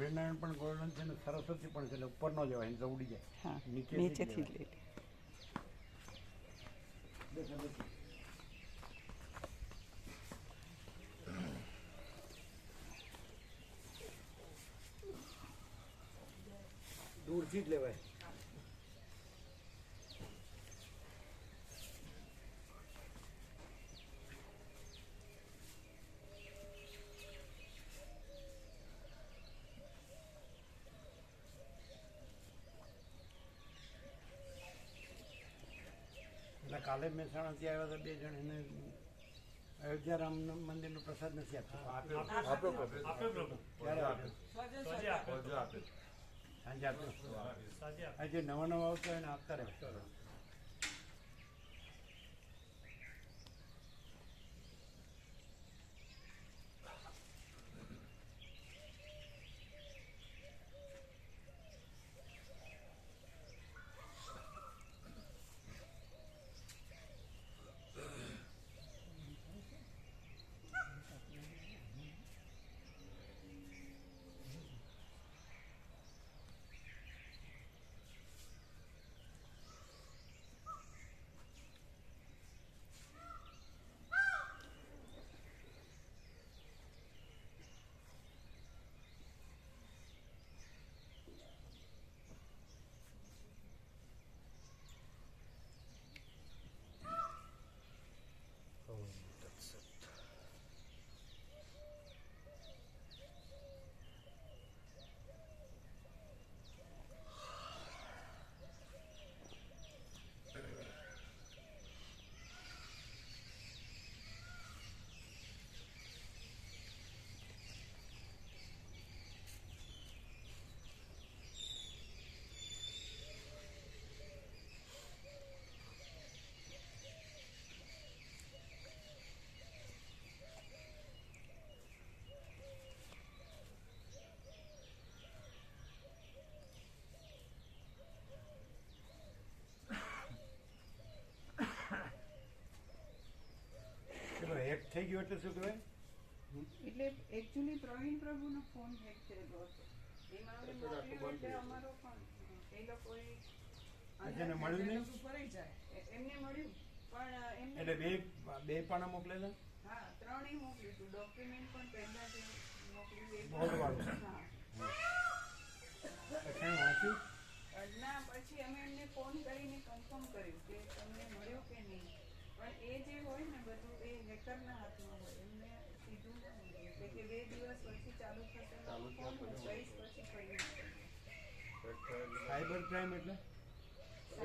સ્વામિનારાયણ પણ ગોલ્ડન છે ને સરસ્વતી પણ છે એટલે ઉપર ન જવાય ને તો ઉડી જાય. હા નીચેથી નીચેથી જ લેવાય. લઈ લે. બેસો, બેસો. દૂરથી જ લેવાય. એટલે કાલે મહેસાણાથી આવ્યા હતા 2 જણ, એને અયોધ્યા રામ મંદિરનો પ્રસાદ નથી આપ્યો. ક્યારે આપ્યો? સાંજે આપ્યો. આ જે નવા નવા આવતા હોય એને આપતા રહે. હેક થઈ ગયો એટલે શું કહેવાય? એટલે એકચ્યુઅલી પ્રવીણ પ્રભુનો ફોન હેક થયેલો હતો. એમાં અમે મોકલ્યો એટલે અમારો પણ એ લોકોએ એને મળ્યું નહીં? એમને મળ્યું પણ એમને એટલે બે પાના મોકલેલા? હા 3 મોકલ્યું હતું. ડોક્યુમેન્ટ પણ પહેલા જે મોકલ્યું એ બોર્ડવાળું. હા પછી વાંચ્યું? ના પછી અમે એમને ફોન કરીને કન્ફર્મ કર્યું કે તમને મળ્યું કે નહીં. પણ એ જે હોય ને બધું એ હેકરના હાથમાં હોય. એમને સીધું ન મળે. એટલે કે 2 દિવસ પછી ચાલુ થશે ફોન હું કહીશ પછી કઈ સાયબર ક્રાઇમ એટલે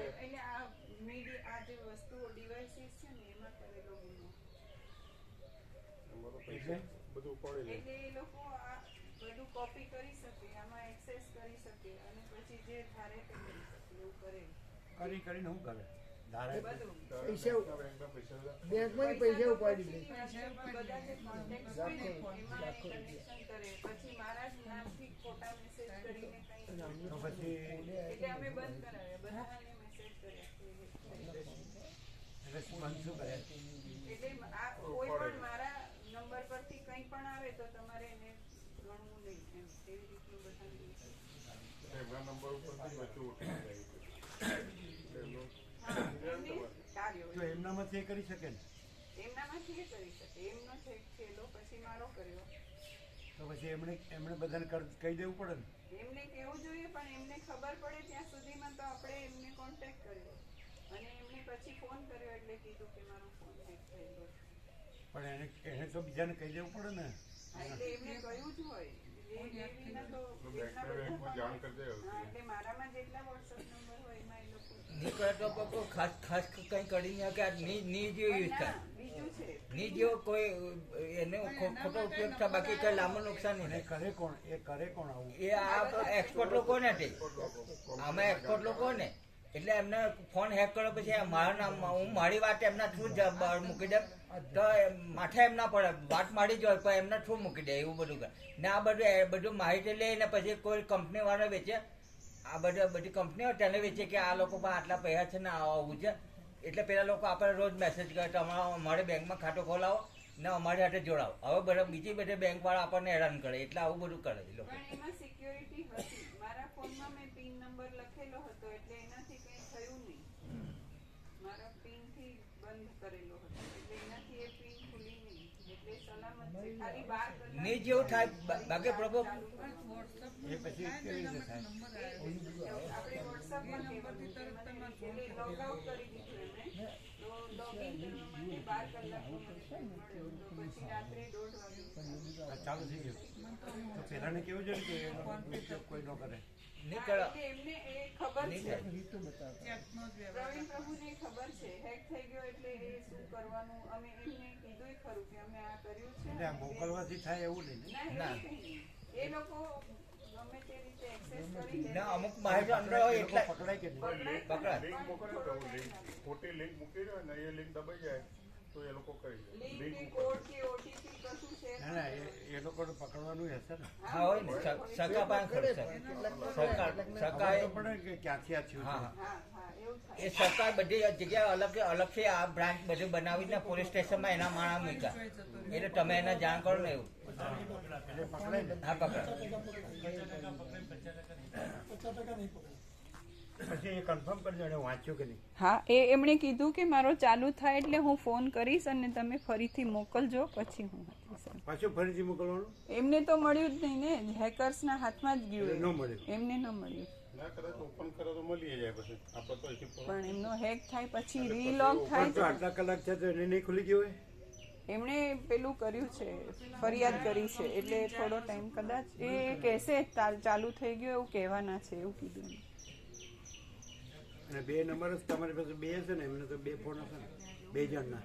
એટલે આ મીડિયા આ જે વસ્તુઓ ડિવાઇસીસ છે ને એમાં કરેલો ગુનો. એટલે એટલે એ લોકો આ બધું કોપી કરી શકે, આમાં એક્સેસ કરી શકે અને પછી જે ધારે તે કરી શકે એવું કરે. કરીને શું કરે? ધારે બધું બેંકમાંથી પૈસા ઉપાડી લે. બધા જે કોન્ટેક્ટ હોય ને એમાં એ કનેક્શન કરે. પછી મારા જ નામથી ખોટા મેસેજ કરીને કંઈ તો પછી એટલે અમે બંધ કરાવ્યા. બધાને મેસેજ કર્યા એટલે બંધ શું કરે? એટલે આ કોઈ પણ મારા નંબર પરથી કંઈ પણ આવે તો તમારે એને ગણવું નહીં એમ એવી રીતનું બધાને તો એમનામાંથી એ કરી શકે ને? એમનામાંથી એ કરી શકે. એમનો છે ખેલો પછી મારો કર્યો. તો પછી એમણે બધાને કહી દેવું પડે ને? એમને કેવું જોઈએ પણ એમને ખબર પડે ત્યાં સુધીમાં તો આપણે એમને કોન્ટેક્ટ કર્યો અને એમને પછી ફોન કર્યો એટલે કીધું કે મારો ફોન હેક થયેલો છે. પણ એને તો બીજાને કહી દેવું પડે ને? હા, એટલે એમને કહ્યું જ હોય. એના તો એટલા બધા એટલે મારામાં જેટલા વોટ્સઅપ નંબર હોય એમાં એ લોકો નીકળે તો ખાસ કંઈ કરી કે ની જેવો યુઝ થાય, બીજું છે ની જેવો કોઈ એને ખોટો ઉપયોગ થાય, બાકી કઈ લાંબુ નુકસાન નહીં એ કરે કોણ આવું? એ આ એક્સપર્ટ લોકો ને આમાં એક્સપર્ટ લોકો ને એટલે એમને ફોન હેક કર્યો પછી મારા નામ હું મારી વાત એમના થ્રુ મૂકી દે તો માથે એમ ના પડે, વાત મારી જ હોય પણ એમના થ્રુ મૂકી દે એવું બધું કરે ને. આ બધું માહિતી લઈને પછી કોઈ કંપની વાળા વેચે, આ બધી કંપનીઓ તેને વેચે કે આ લોકો પણ આટલા પૈસા છે ને આવું છે. એટલે પેલા લોકો આપણે રોજ મેસેજ કરે તમારા અમારે બેંકમાં ખાતું ખોલાવો, ને અમારી હાથે જોડાવ. હવે બધા બીજી બધે બેંક વાળા આપણને હેરાન કરે એટલે આવું બધું કરે એ લોકો. પણ એમાં સિક્યોરિટી હતી. મારા ફોનમાં મેં પિન નંબર લખેલો હતો એટલે એનાથી કંઈ થયું નહીં. મારા પિન થી બંધ કરેલો હતો એટલે એનાથી એ પિન ખુલી નહીં એટલે સલામત છે. ખાલી 12 કલાક ને જેવું થાય બાકી પ્રભુ એ પછી કેવી રીતે થાય? આપણે વોટ્સઅપમાં કહેવાનું એટલે લોગ આઉટ કરી દીધું એમણે. તો લોગિન કરવા માટે 12 કલાકનો મને time મળ્યો. તો પછી રાત્રે 1:30 વાગે આ ચાલુ થઈ ગયું તો પેલાને કેવું છે કે એનો ઉપયોગ કોઈ ન કરે. નહીં કરો. એટલે એમને એ ખબર નહીં છે. થાય. પ્રવીણ પ્રભુને ખબર છે હેક થઈ ગયો એટલે એ શું કરવાનું. અમે એમને કીધું ખરું કે અમે આ કર્યું છે. એટલે આ મોકલવાથી થાય એવું નહીં ને? ના, એવું કંઈ નહીં. એ લોકો ગમે તે રીતે એક્સેસ કરી લે. ને અમુક માહિતી અંદર હોય એ લોકો એટલે પકડાય કે નહીં? પકડાય. લિંક મોકલે તો લિંક ખોટી લિંક મૂકી દો ને એ લિંક દબાઈ જાય તો એ લોકો કરી દે. લિંક કે કોડ કે ઓટીપી કશું શેર ના ના એ લોકોને પકડવાનું હશે ને? હા હોય ને સરકાર પાસે ખરું સરકાર ખબર તો પડે કે ક્યાંથી આ થયું હા છે. હા હા એવું થાય. એ સરકાર બધી જગ્યાએ અલગથી આ બ્રાન્ચ બધું બનાવીને પોલીસ સ્ટેશનમાં એના માણસ મૂક્યા એટલે તમે એને જાણ કરો ને એવું. એટલે પકડાય ને? હા પકડાય. પછી એ કન્ફર્મ કરજો એને વાંચ્યું કે નહીં. હા એ એમણે કીધું કે મારો ચાલુ થાય એટલે હું ફોન કરીશ અને તમે ફરીથી મોકલજો પછી હું આપીશ. પાછું ફરીથી મોકલવાનું? એમને તો મળ્યું જ નહીં ને હેકર્સના હાથમાં જ એટલે ગયું ન મળ્યું. એમને ન મળ્યું. ના કદાચ ઓપન કરે તો મળી જાય પછી આપણે તો અહીંથી પૂરો. પણ એમનો હેક થાય પછી રીલોગ થાય પણ તો આટલા કલાક છે તો એને નહીં ખુલી ગયું હોય? એમણે પેલું કર્યું છે ફરિયાદ કરી છે એટલે થોડો ટાઈમ કદાચ એ કહેશે ચાલુ થઈ ગયું એવું કહેવાના છે એવું કીધું એમણે. અને 2 નંબર જ તમારી પાસે 2 હશે ને? એમને તો 2 ફોન હશે ને 2 જણના?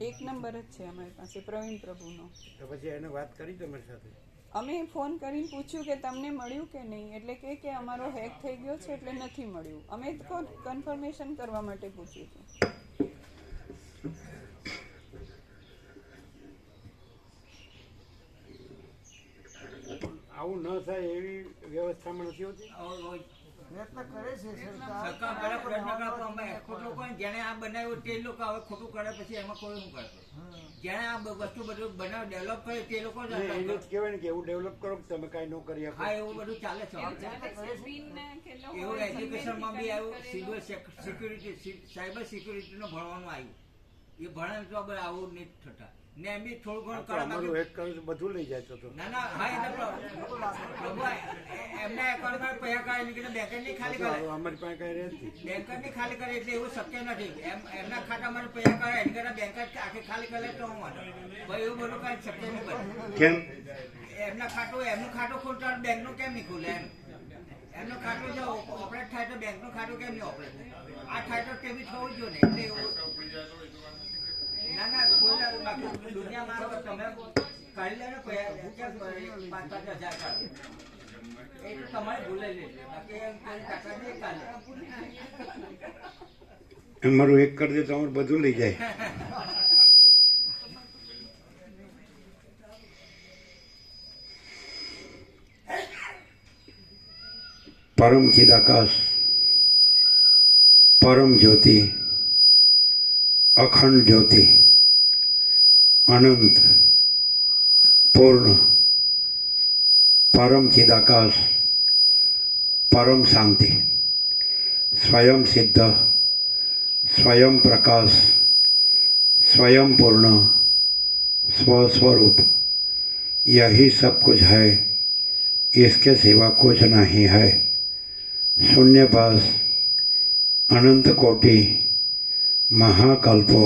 એક નંબર જ છે અમારી પાસે પ્રવીણ પ્રભુનો. તો પછી એને વાત કરી તમારી સાથે? અમે ફોન કરીને પૂછ્યું કે તમને મળ્યું કે નહીં એટલે કે અમારો હેક થઈ ગયો છે એટલે નથી મળ્યું. અમે કન્ફર્મેશન કરવા માટે પૂછ્યું હતું. આવું ન થાય એવી વ્યવસ્થામાં નથી હોતી? સરકાર કરે પ્રયત્ન કરે પણ અમે ખોટું લોકો જેને આ બનાવ્યું તે લોકો હવે ખોટું કરે પછી એમાં કોઈ શું કરે? જેને આ વસ્તુ બધું બનાવ ડેવલપ કરે તે લોકો જ એને જ કહેવાય ને કે એવું ડેવલપ કરો કે તમે કાંઈ ન કરી હા શકો. એવું બધું ચાલે છે. એવું એજ્યુકેશનમાં બી આવ્યું સિક્યુરિટી સાયબર સિક્યુરિટીનું ભણવાનું આવ્યું. એ ભણે તો આપણે આવું નહીં થતા ને એમ બી થોડું ઘણું કરે અમારું હેક કર્યું તો બધું લઈ જાય તો. ના ના હા એટલે એમના એકાઉન્ટમાં પૈસા કાઢી નીકળે બેંકની ખાલી કરે અમારી પાસે કઈ રહે નથી. બેંકની ખાલી કરે એટલે એવું શક્ય નથી. એમના ખાતામાં પૈસા કાઢે એની કરતા બેંક જ આખી ખાલી કરે તો હું વાંધો ભાઈ એવું બધું કઈ શક્ય નહીં બને. કેમ? એમનું ખાતું ખોલતા બેંકનું કેમ નહીં ખુલે એમ? એમનું ખાતું જો ઓપરેટ થાય તો બેંકનું ખાતું કેમ નહીં ઓપરેટ થાય? આ થાય તો તે બી થવું જ જોઈએ ને એટલે એવું ના ના કોઈ બાકી દુનિયામાં તમે કાઢી લે ને પૈસા 5,000 કાઢો એ તો તમારે ભૂલે લેજો બાકી એમ કોઈ કાકા નહીં કાઢે. અમારું એક કરી દે તો અમારું બધું લઈ જાય. પરમ ચિદાકાશ, પરમ જ્યોતિ, અખંડ જ્યોતિ, અનંત, પૂર્ણ, પરમ ચિદાકાશ, પરમ શાંતિ, स्वयं सिद्ध, स्वयं प्रकाश, स्वयं पूर्ण, स्वस्वरूप, यही सब कुछ है, इसके सिवा कुछ नहीं है. शून्यभास, अनंत कोटि, महाकल्पो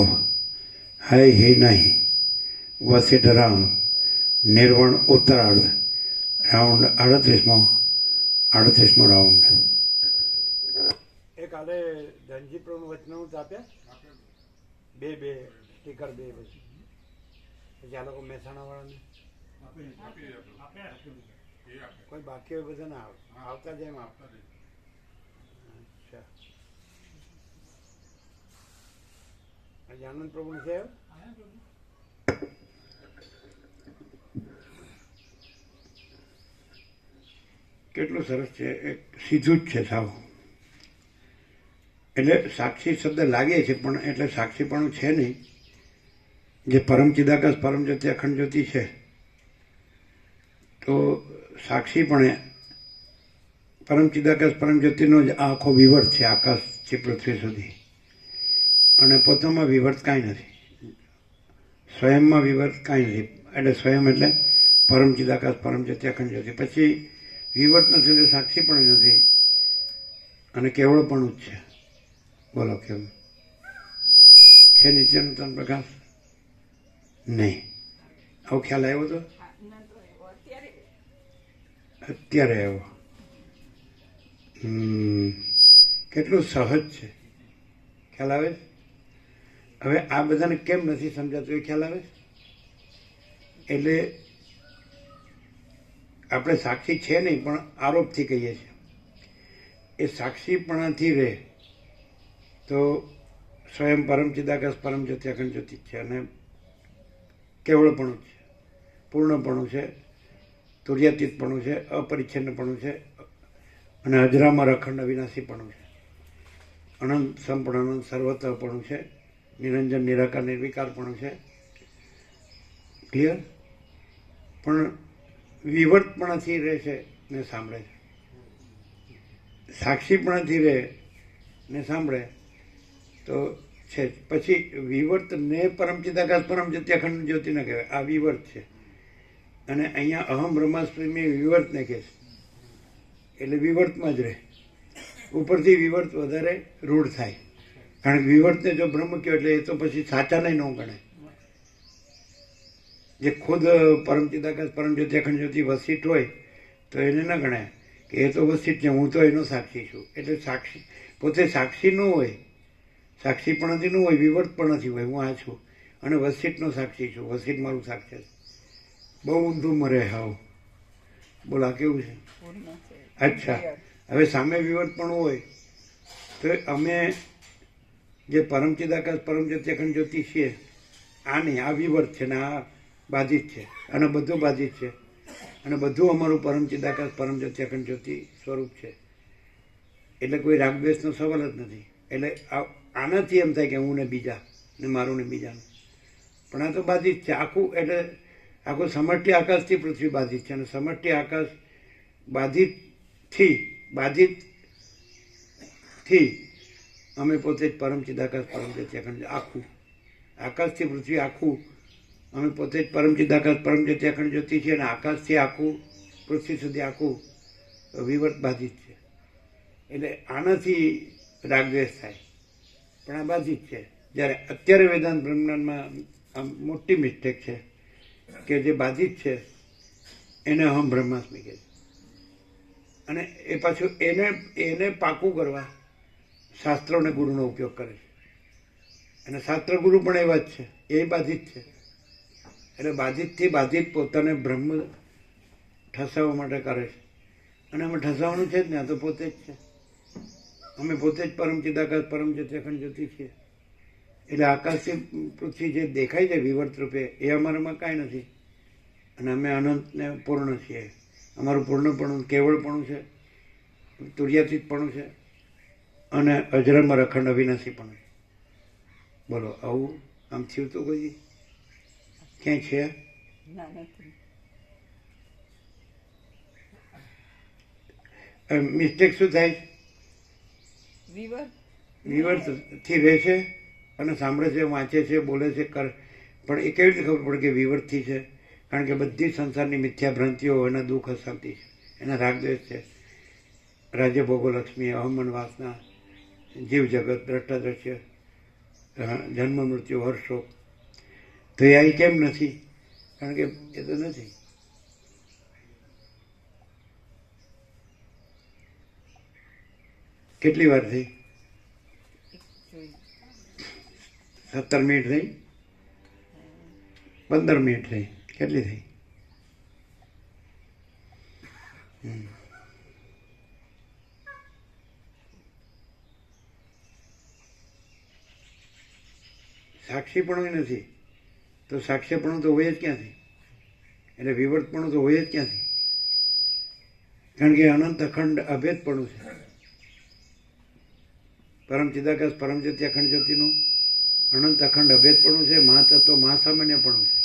है ही नहीं. वसिष्ठराम, निर्वण उत्तरार्ध, राउंड 38મો રાઉન્ડ. એ કાલે ધનજી પ્રભુ વચનામૃત આપ્યા 2 સ્ટીકર 2 પછી આ લોકો મહેસાણા વાળાને કોઈ બાકી હોય બધા ના આવતા જાય એમ આપતા. અચ્છા આજે આનંદ પ્રભુ છે. કેટલું સરસ છે. એક સીધું જ છે સાવ. એટલે સાક્ષી શબ્દ લાગે છે પણ એટલે સાક્ષીપણું છે નહીં. જે પરમ ચિદાકાશ પરમ જ્યોતિ અખંડ જ્યોતિ છે, તો સાક્ષીપણે પરમ ચિદાકાશ પરમ જ્યોતિનો જ આખો વિવર્ત છે, આકાશથી પૃથ્વી સુધી. અને પોતામાં વિવર્ત કાંઈ નથી, સ્વયંમાં વિવર્ત કાંઈ નથી. એટલે સ્વયં એટલે પરમ ચિદાકાશ પરમ જ્યોતિ અખંડ જ્યોતિ. પછી વિવર્ત નથી એટલે સાક્ષી પણ નથી, અને કેવળપણું જ છે. બોલો કેમ છે નિત્યનૂતન પ્રકાશ? નહીં. આવો ખ્યાલ આવ્યો તો નતો એવો અત્યારે અત્યારે આવ્યો. કેટલું સહજ છે, ખ્યાલ આવે છે? હવે આ બધાને કેમ નથી સમજાતું એ ખ્યાલ આવે છે? એટલે આપણે સાક્ષી છે નહીં, પણ આરોપથી કહીએ છીએ. એ સાક્ષીપણાથી રહે તો સ્વયં પરમ ચિદાકાશ પરમ જ્યોતિ અખંડ જ્યોતિ છે, અને કેવળપણું છે, પૂર્ણપણું છે, તુર્યાતીતપણું છે, અપરિચ્છિન્નપણું છે, અને અજરામર અખંડ અવિનાશીપણું છે, અનંત સંપૂર્ણ અનંત સર્વતપણું છે, નિરંજન નિરાકાર નિર્વિકારપણું છે. ક્લિયર? પણ વિવર્તપણાથી રહે છે ને સાંભળે છે, સાક્ષીપણાથી રહે ને સાંભળે તો છે. પછી વિવર્ત ને પરમ ચિદાકાશ પરમ જ્યોતિ અખંડ જ્યોતિ ન કહેવાય, આ વિવર્ત છે. અને અહીંયા અહમ બ્રહ્માસ્મી વિવર્તને કહે છે, એટલે વિવર્તમાં જ રહે. ઉપરથી વિવર્ત વધારે રૂઢ થાય, કારણ કે વિવર્તને જો બ્રહ્મ કહ્યો એટલે એ તો પછી સાચાને ન ગણે. જે ખુદ પરમ ચિદાકાશ પરમ જ્યોતિ અખંડ જ્યોતિ વસિષ્ઠ હોય તો એને ન ગણાય કે એ તો વસિષ્ઠ છે, હું તો એનો સાક્ષી છું. એટલે સાક્ષી પોતે સાક્ષી ન હોય, સાક્ષીપણાથી ન હોય, વિવર્તપણાથી હોય, હું આ છું અને વસિષ્ઠનો સાક્ષી છું, વસિષ્ઠ મારું સાક્ષી છે. બહુ ઊંધું મરે હાવ. બોલા કેવું છે? અચ્છા, હવે સામે વિવર્તપણું હોય તો અમે જે પરમ ચિદાકાશ પરમ જ્યોતિ અખંડ જ્યોતિ છીએ, આ નહીં, આ વિવર્ત છે ને આ બાધિત છે, અને બધું બાધિત છે, અને બધું અમારું પરમ ચિદાકાશ પરમ જ્યોતિ અખંડ જ્યોતિ સ્વરૂપ છે. એટલે કોઈ રાગદ્વેષનો સવાલ જ નથી. એટલે આનાથી એમ થાય કે હું ને બીજા ને મારું ને બીજાનું, પણ આ તો બાધિત છે આખું. એટલે આખું સમષ્ટિ આકાશથી પૃથ્વી બાધિત છે, અને સમષ્ટિ આકાશ બાધિતથી અમે પોતે જ પરમ ચિદાકાશ પરમ જ્યોતિ અખંડ આખું આકાશથી પૃથ્વી આખું અમે પોતે જ પરમ ચિદાકાશ પરમ જ્યોતિ અખંડ જ્યોતિ છે, અને આકાશથી આખું પૃથ્વી સુધી આખું વિવર્ત બાધિત છે. એટલે આનાથી રાગદ્વેષ થાય, પણ આ બાધિત છે. જ્યારે અત્યારે વેદાંત બ્રહ્માંડમાં આ મોટી મિસ્ટેક છે કે જે બાધિત છે એને અહમ બ્રહ્માસ્મિ કહે છે, અને એ પાછું એને પાકું કરવા શાસ્ત્રો અને ગુરુનો ઉપયોગ કરે છે. અને શાસ્ત્ર ગુરુ પણ એવા જ છે, એ બાધિત છે. એટલે બાધિતથી બાધિત પોતાને બ્રહ્મ ઠસાવવા માટે કરે છે, અને અમે ઠસાવવાનું છે જ ને, આ તો પોતે જ છે. અમે પોતે જ પરમ ચિદાકાશ પરમ જ્યોતિ અખંડ જ્યોતિ છીએ. એટલે આકાશથી પૃથ્વી જે દેખાય છે વિવર્ત રૂપે એ અમારામાં કાંઈ નથી, અને અમે અનંતને પૂર્ણ છીએ. અમારું પૂર્ણપણું કેવળપણું છે, તુર્યાતીતપણું છે, અને અજરામર અખંડ અવિનાશીપણું છે. બોલો આવું આમ થયું તો કોઈ ક્યાંય છે? મિસ્ટેક શું થાય? વિવર્તથી રહે છે અને સાંભળે છે, વાંચે છે, બોલે છે, કરે, પણ એ કેવી રીતે ખબર પડે કે વિવર્તથી છે? કારણ કે બધી સંસારની મિથ્યા ભ્રાંતિઓ એના દુઃખ હસાવતી છે, એના રાગદ્વેષ છે, રાજ્ય ભોગો લક્ષ્મી, અહમન વાસના, જીવ જગત, દ્રષ્ટા દ્રશ્ય, જન્મ મૃત્યુ, હર્ષો. તો એ અહીં કેમ નથી? કારણ કે એ તો નથી. કેટલી વાર થઈ? 17 મિનિટ થઈ? 15 મિનિટ થઈ? કેટલી થઈ? સાક્ષીપણું નથી તો સાક્ષ્યપણું તો હોય જ ક્યાંથી? એટલે વિવર્તપણું તો હોય જ ક્યાંથી? કારણ કે અનંત અખંડ અભેદપણું છે. પરમ ચિદાકાશ પરમ જ્યોતિ અખંડ જ્યોતિનું અનંત અખંડ અભેદપણું છે, મહાતત્વ મહાસામાન્યપણું છે.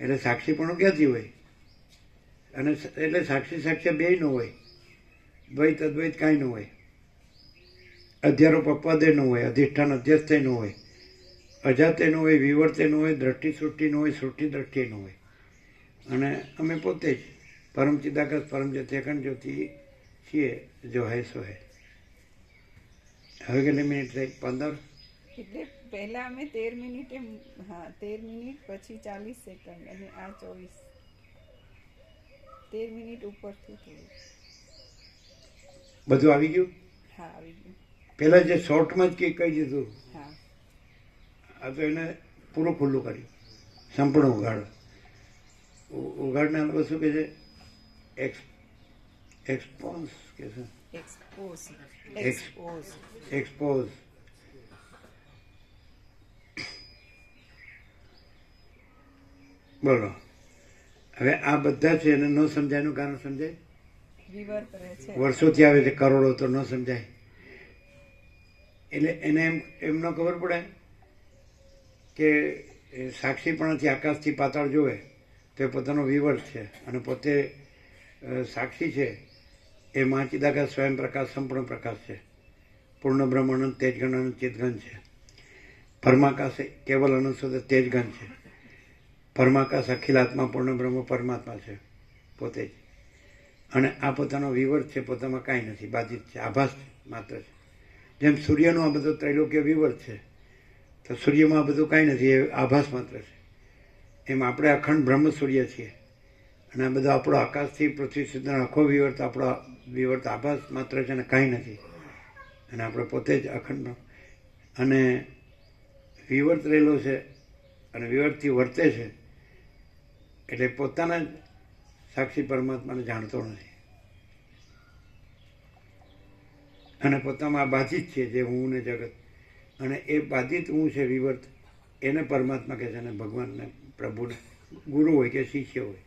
એટલે સાક્ષીપણું ક્યાંથી હોય? અને એટલે સાક્ષી સાક્ષ્ય બેય ન હોય, દ્વૈત અદ્વૈત કાંઈ ન હોય, અધ્યારોપ અપવાદે ન હોય, અધિષ્ઠાન અધ્યસ્થય ન હોય, અજાતે ન હોય, વિવર્તે ન હોય, દ્રષ્ટિ સૃષ્ટિ ન હોય, સૃષ્ટિ દ્રષ્ટિ ન હોય. અને અમે પોતે જ પરમ ચિદાકાશ પરમ જ્યોતિ અખંડ જ્યોતિ છીએ, જો હે સો હે. હવે કેટલી મિનિટ થઈ? 15. એટલે પહેલા અમે 13 મિનિટે, હા 13 મિનિટ, પછી 40 સેકન્ડ અને આ 24. 13 મિનિટ ઉપરથી થોડું. બધું આવી ગયું? હા આવી ગયું. પહેલા જે શોર્ટમાં જ કહી દીધું, હા આ તો એને પૂરું ખુલ્લું કર્યું, સંપૂર્ણ ઉઘાડ. ઉઘાડના લોકો શું કહે છે? એક્સપોઝ કે છે, એક્સપોઝ. એક્સપોઝ. બોલો. હવે આ બધા છે એને ન સમજાયનું કારણ સમજાય? વિવર્ત રહે છે. વર્ષોથી આવે છે, કરોડો, તો ન સમજાય. એટલે એને એમ ન ખબર પડે કે સાક્ષીપણાથી આકાશથી પાતાળ જોવે તો એ પોતાનો વિવર્ત છે, અને પોતે સાક્ષી છે એ મહાચિદાકાશ સ્વયં પ્રકાશ સંપૂર્ણ પ્રકાશ છે, પૂર્ણ બ્રહ્મ અનંત તેજગણ અનંત ચિતગણ છે. પરમાકાશ કેવલ અનંત શુદ્ધ તેજગણ છે. પરમાકાશ અખિલ આત્મા પૂર્ણ બ્રહ્મ પરમાત્મા છે પોતે જ. અને આ પોતાનો વિવર્ત છે, પોતામાં કાંઈ નથી, બાધિત છે, આભાસ માત્ર છે. જેમ સૂર્યનો આ બધો ત્રૈલોક્ય વિવર્ત છે, તો સૂર્યમાં આ બધું કાંઈ નથી, એ આભાસ માત્ર છે. એમ આપણે અખંડ બ્રહ્મ સૂર્ય છીએ, અને આ બધો આપણો આકાશથી પૃથ્વી સુધીનો આખો વિવર્ત આપણો વિવર્ત આભાસ માત્ર છે, અને કાંઈ નથી. અને આપણે પોતે જ અખંડ બ્રહ્મ. અને વિવર્ત રહેલો છે અને વિવર્તથી વર્તે છે, એટલે પોતાના જ સાક્ષી પરમાત્માને જાણતો નથી, અને પોતામાં બાધિત છે જે હું ને જગત. અને એ બાધિત હું છે વિવર્ત, એને પરમાત્મા કહે છે, અને ભગવાનને, પ્રભુને, ગુરુ હોય કે શિષ્ય હોય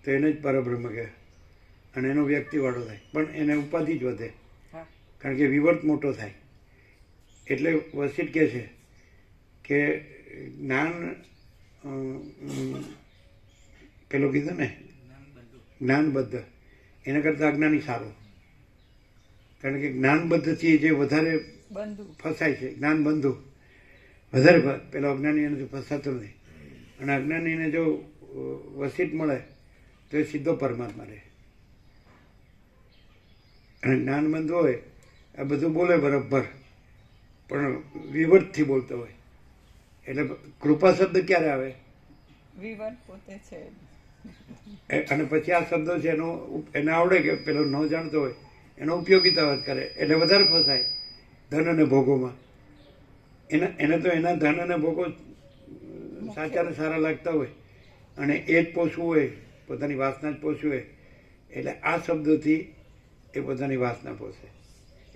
તો એને જ પરબ્રહ્મ કહે, અને એનો વ્યક્તિવાળો થાય. પણ એને ઉપાધિ જ વધે, કારણ કે વિવર્ત મોટો થાય. એટલે વસિષ્ઠ કહે છે કે જ્ઞાન, પેલો કીધું ને જ્ઞાનબદ્ધ, એના કરતાં અજ્ઞાની સારો. કારણ કે જ્ઞાનબદ્ધથી જે વધારે ફસાય છે, જ્ઞાન બંધુ વધારે, પેલો અજ્ઞાની એનાથી ફસાતો નથી. અને અજ્ઞાનીને જો વસિષ્ઠ મળે તો એ સીધો પરમાત્મા રહે. અને જ્ઞાનબંધ હોય આ બધું બોલે બરાબર, પણ વિવર્તથી બોલતો હોય. એટલે કૃપા શબ્દ ક્યારે આવે? વિવર્ત પોતે છે. અને પછી આ શબ્દો છે એને આવડે કે પેલો ન જાણતો હોય એનો ઉપયોગિતા વાત કરે, એટલે વધારે ફસાય ધન અને ભોગોમાં. એને તો એના ધન અને ભોગો સાચા ને સારા લાગતા હોય, અને એ જ પોષવું હોય, પોતાની વાસના જ પોષવું હોય. એટલે આ શબ્દોથી એ પોતાની વાસના પોષે,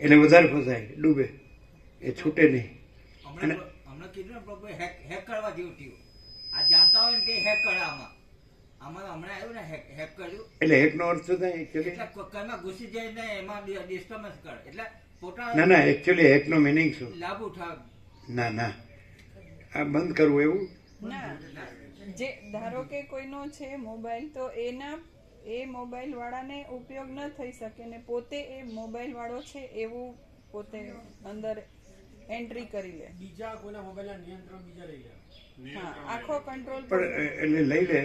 એટલે વધારે ફસાય, ડૂબે, એ છૂટે નહીં. અને હમણાં કીધું ને પ્રભુ, હેક કરવા જેવું થયું. આ જાણતા હોય ને તે હેક કરે. આમાં હમણાં આવ્યું ને હેક કર્યું, એટલે હેકનો અર્થ શું થાય એકચ્યુઅલી? કઈમાં ઘૂસી જાય ને એમાં ડિસ્ટર્બન્સ કરે, એટલે ના, એકચ્યુઅલી હેકનો મિનિંગ શું? લાભ ઉઠાવે. ના, આ બંધ કરવું એવું ના. જે ધારો કે કોઈનો છે મોબાઈલ, તો એના એ મોબાઈલ વાળાને ઉપયોગ ન થઈ શકે, ને પોતે એ મોબાઈલ વાળો છે એવું પોતે અંદર એન્ટ્રી કરી લે. બીજા કોઈના મોબાઈલના નિયંત્રણ બીજા લઈ લે. હા, આખો કંટ્રોલ પણ એટલે લઈ લે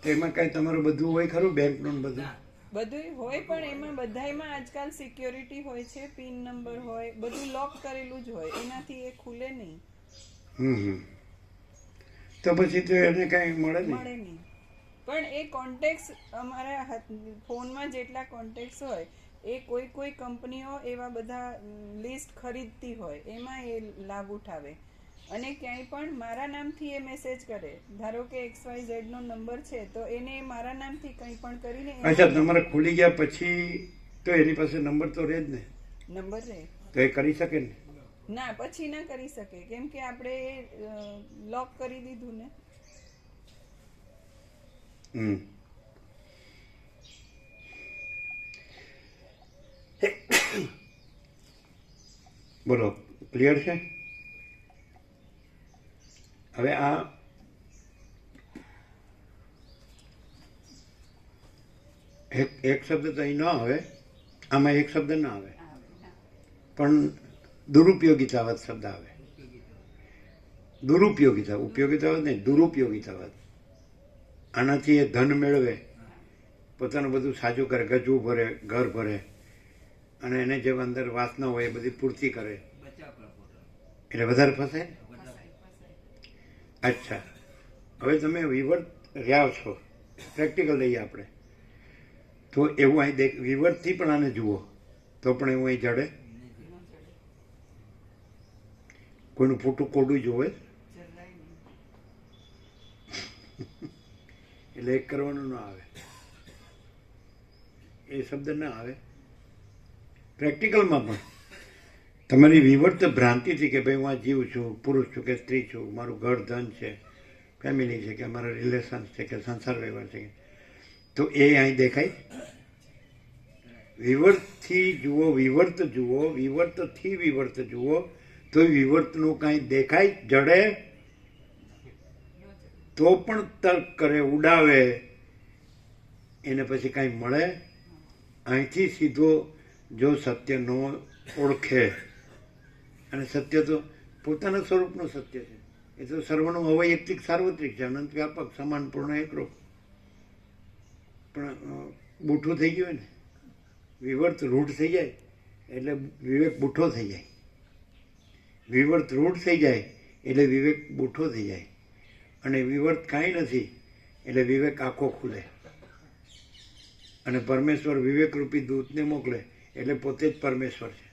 તો એમાં કઈ તમારું બધું હોય ખરું, બેંકનું બધું? બધું હોય, પણ એમાં બધાયમાં આજકાલ સિક્યોરિટી હોય છે, પિન નંબર હોય, બધું લોક કરેલું જ હોય, એનાથી એ ખુલે નહીં. તો પછી તો એને કઈ મળે નહીં. પણ એ કોન્ટેક્ટ અમારા ફોનમાં જેટલા કોન્ટેક્ટ હોય એ કોઈ કંપનીઓ એવા બધા લિસ્ટ ખરીદતી હોય, એમાં એ લાભ ઉઠાવે. અને ક્યાંય પણ મારા નામથી એ મેસેજ કરે, ધારો કે XYZ નો નંબર છે, તો એને મારા નામથી કંઈ પણ કરીને. અચ્છા, તમારે ખુલી ગયા પછી તો એની પાસે નંબર તો રહે જ ને? નંબર રહે તો એ કરી શકે ને? ના, પછી ના કરી શકે, કેમ કે આપણે લોક કરી દીધું ને. બોલો, ક્લિયર છે? હવે આ એક શબ્દ તો અહીં ન આવે, આમાં એક શબ્દ ના આવે, પણ દુરુપયોગિતાવાદ શબ્દ આવે. દુરુપયોગિતા, ઉપયોગિતાવાદ નહીં, દુરુપયોગિતાવાદ. આનાથી એ ધન મેળવે, પોતાનું બધું સાજું કરે, ગજવું ભરે, ઘર ભરે, અને એને જે અંદર વાસના હોય એ બધી પૂર્તિ કરે, એટલે વધારે ફસાય. અચ્છા, હવે તમે વિવર્ત રહ્યા છો, પ્રેક્ટિકલ લઈએ આપણે, તો એવું અહીં વિવર્તથી પણ આને જુઓ તો પણ એવું અહીં જડે. કોઈનું ફોટું કોડું જોવે એટલે એક કરવાનું ના આવે, એ શબ્દ ના આવે. પ્રેક્ટિકલમાં પણ તમારી વિવર્ત ભ્રાંતિથી કે ભાઈ હું આ જીવ છું, પુરુષ છું કે સ્ત્રી છું, મારું ઘર ધન છે, ફેમિલી છે, કે અમારા રિલેશન્સ છે, કે સંસાર વ્યવહાર છે, તો એ અહીં દેખાય. વિવર્તથી જુઓ, વિવર્ત જુઓ, વિવર્તથી વિવર્ત જુઓ, તો વિવર્તનું કાંઈ દેખાય, જડે તો પણ તર્ક કરે, ઉડાવે, એને પછી કાંઈ મળે. અહીંથી સીધો જો સત્ય ન ઓળખે, અને સત્ય તો પોતાના સ્વરૂપનું સત્ય છે, એ તો સર્વનું અવૈયક્તિક સાર્વત્રિક છે, અનંત વ્યાપક, સમાન, પૂર્ણ, એકરૂપ. પણ બૂઠું થઈ ગયું ને, વિવર્ત રૂઢ થઈ જાય એટલે વિવેક બૂઠો થઈ જાય, વિવર્ત રૂઢ થઈ જાય એટલે વિવેક બૂઠો થઈ જાય, અને વિવર્ત કાંઈ નથી એટલે વિવેક આખો ખુલે. અને પરમેશ્વર વિવેક રૂપી દૂતને મોકલે એટલે પોતે જ પરમેશ્વર છે.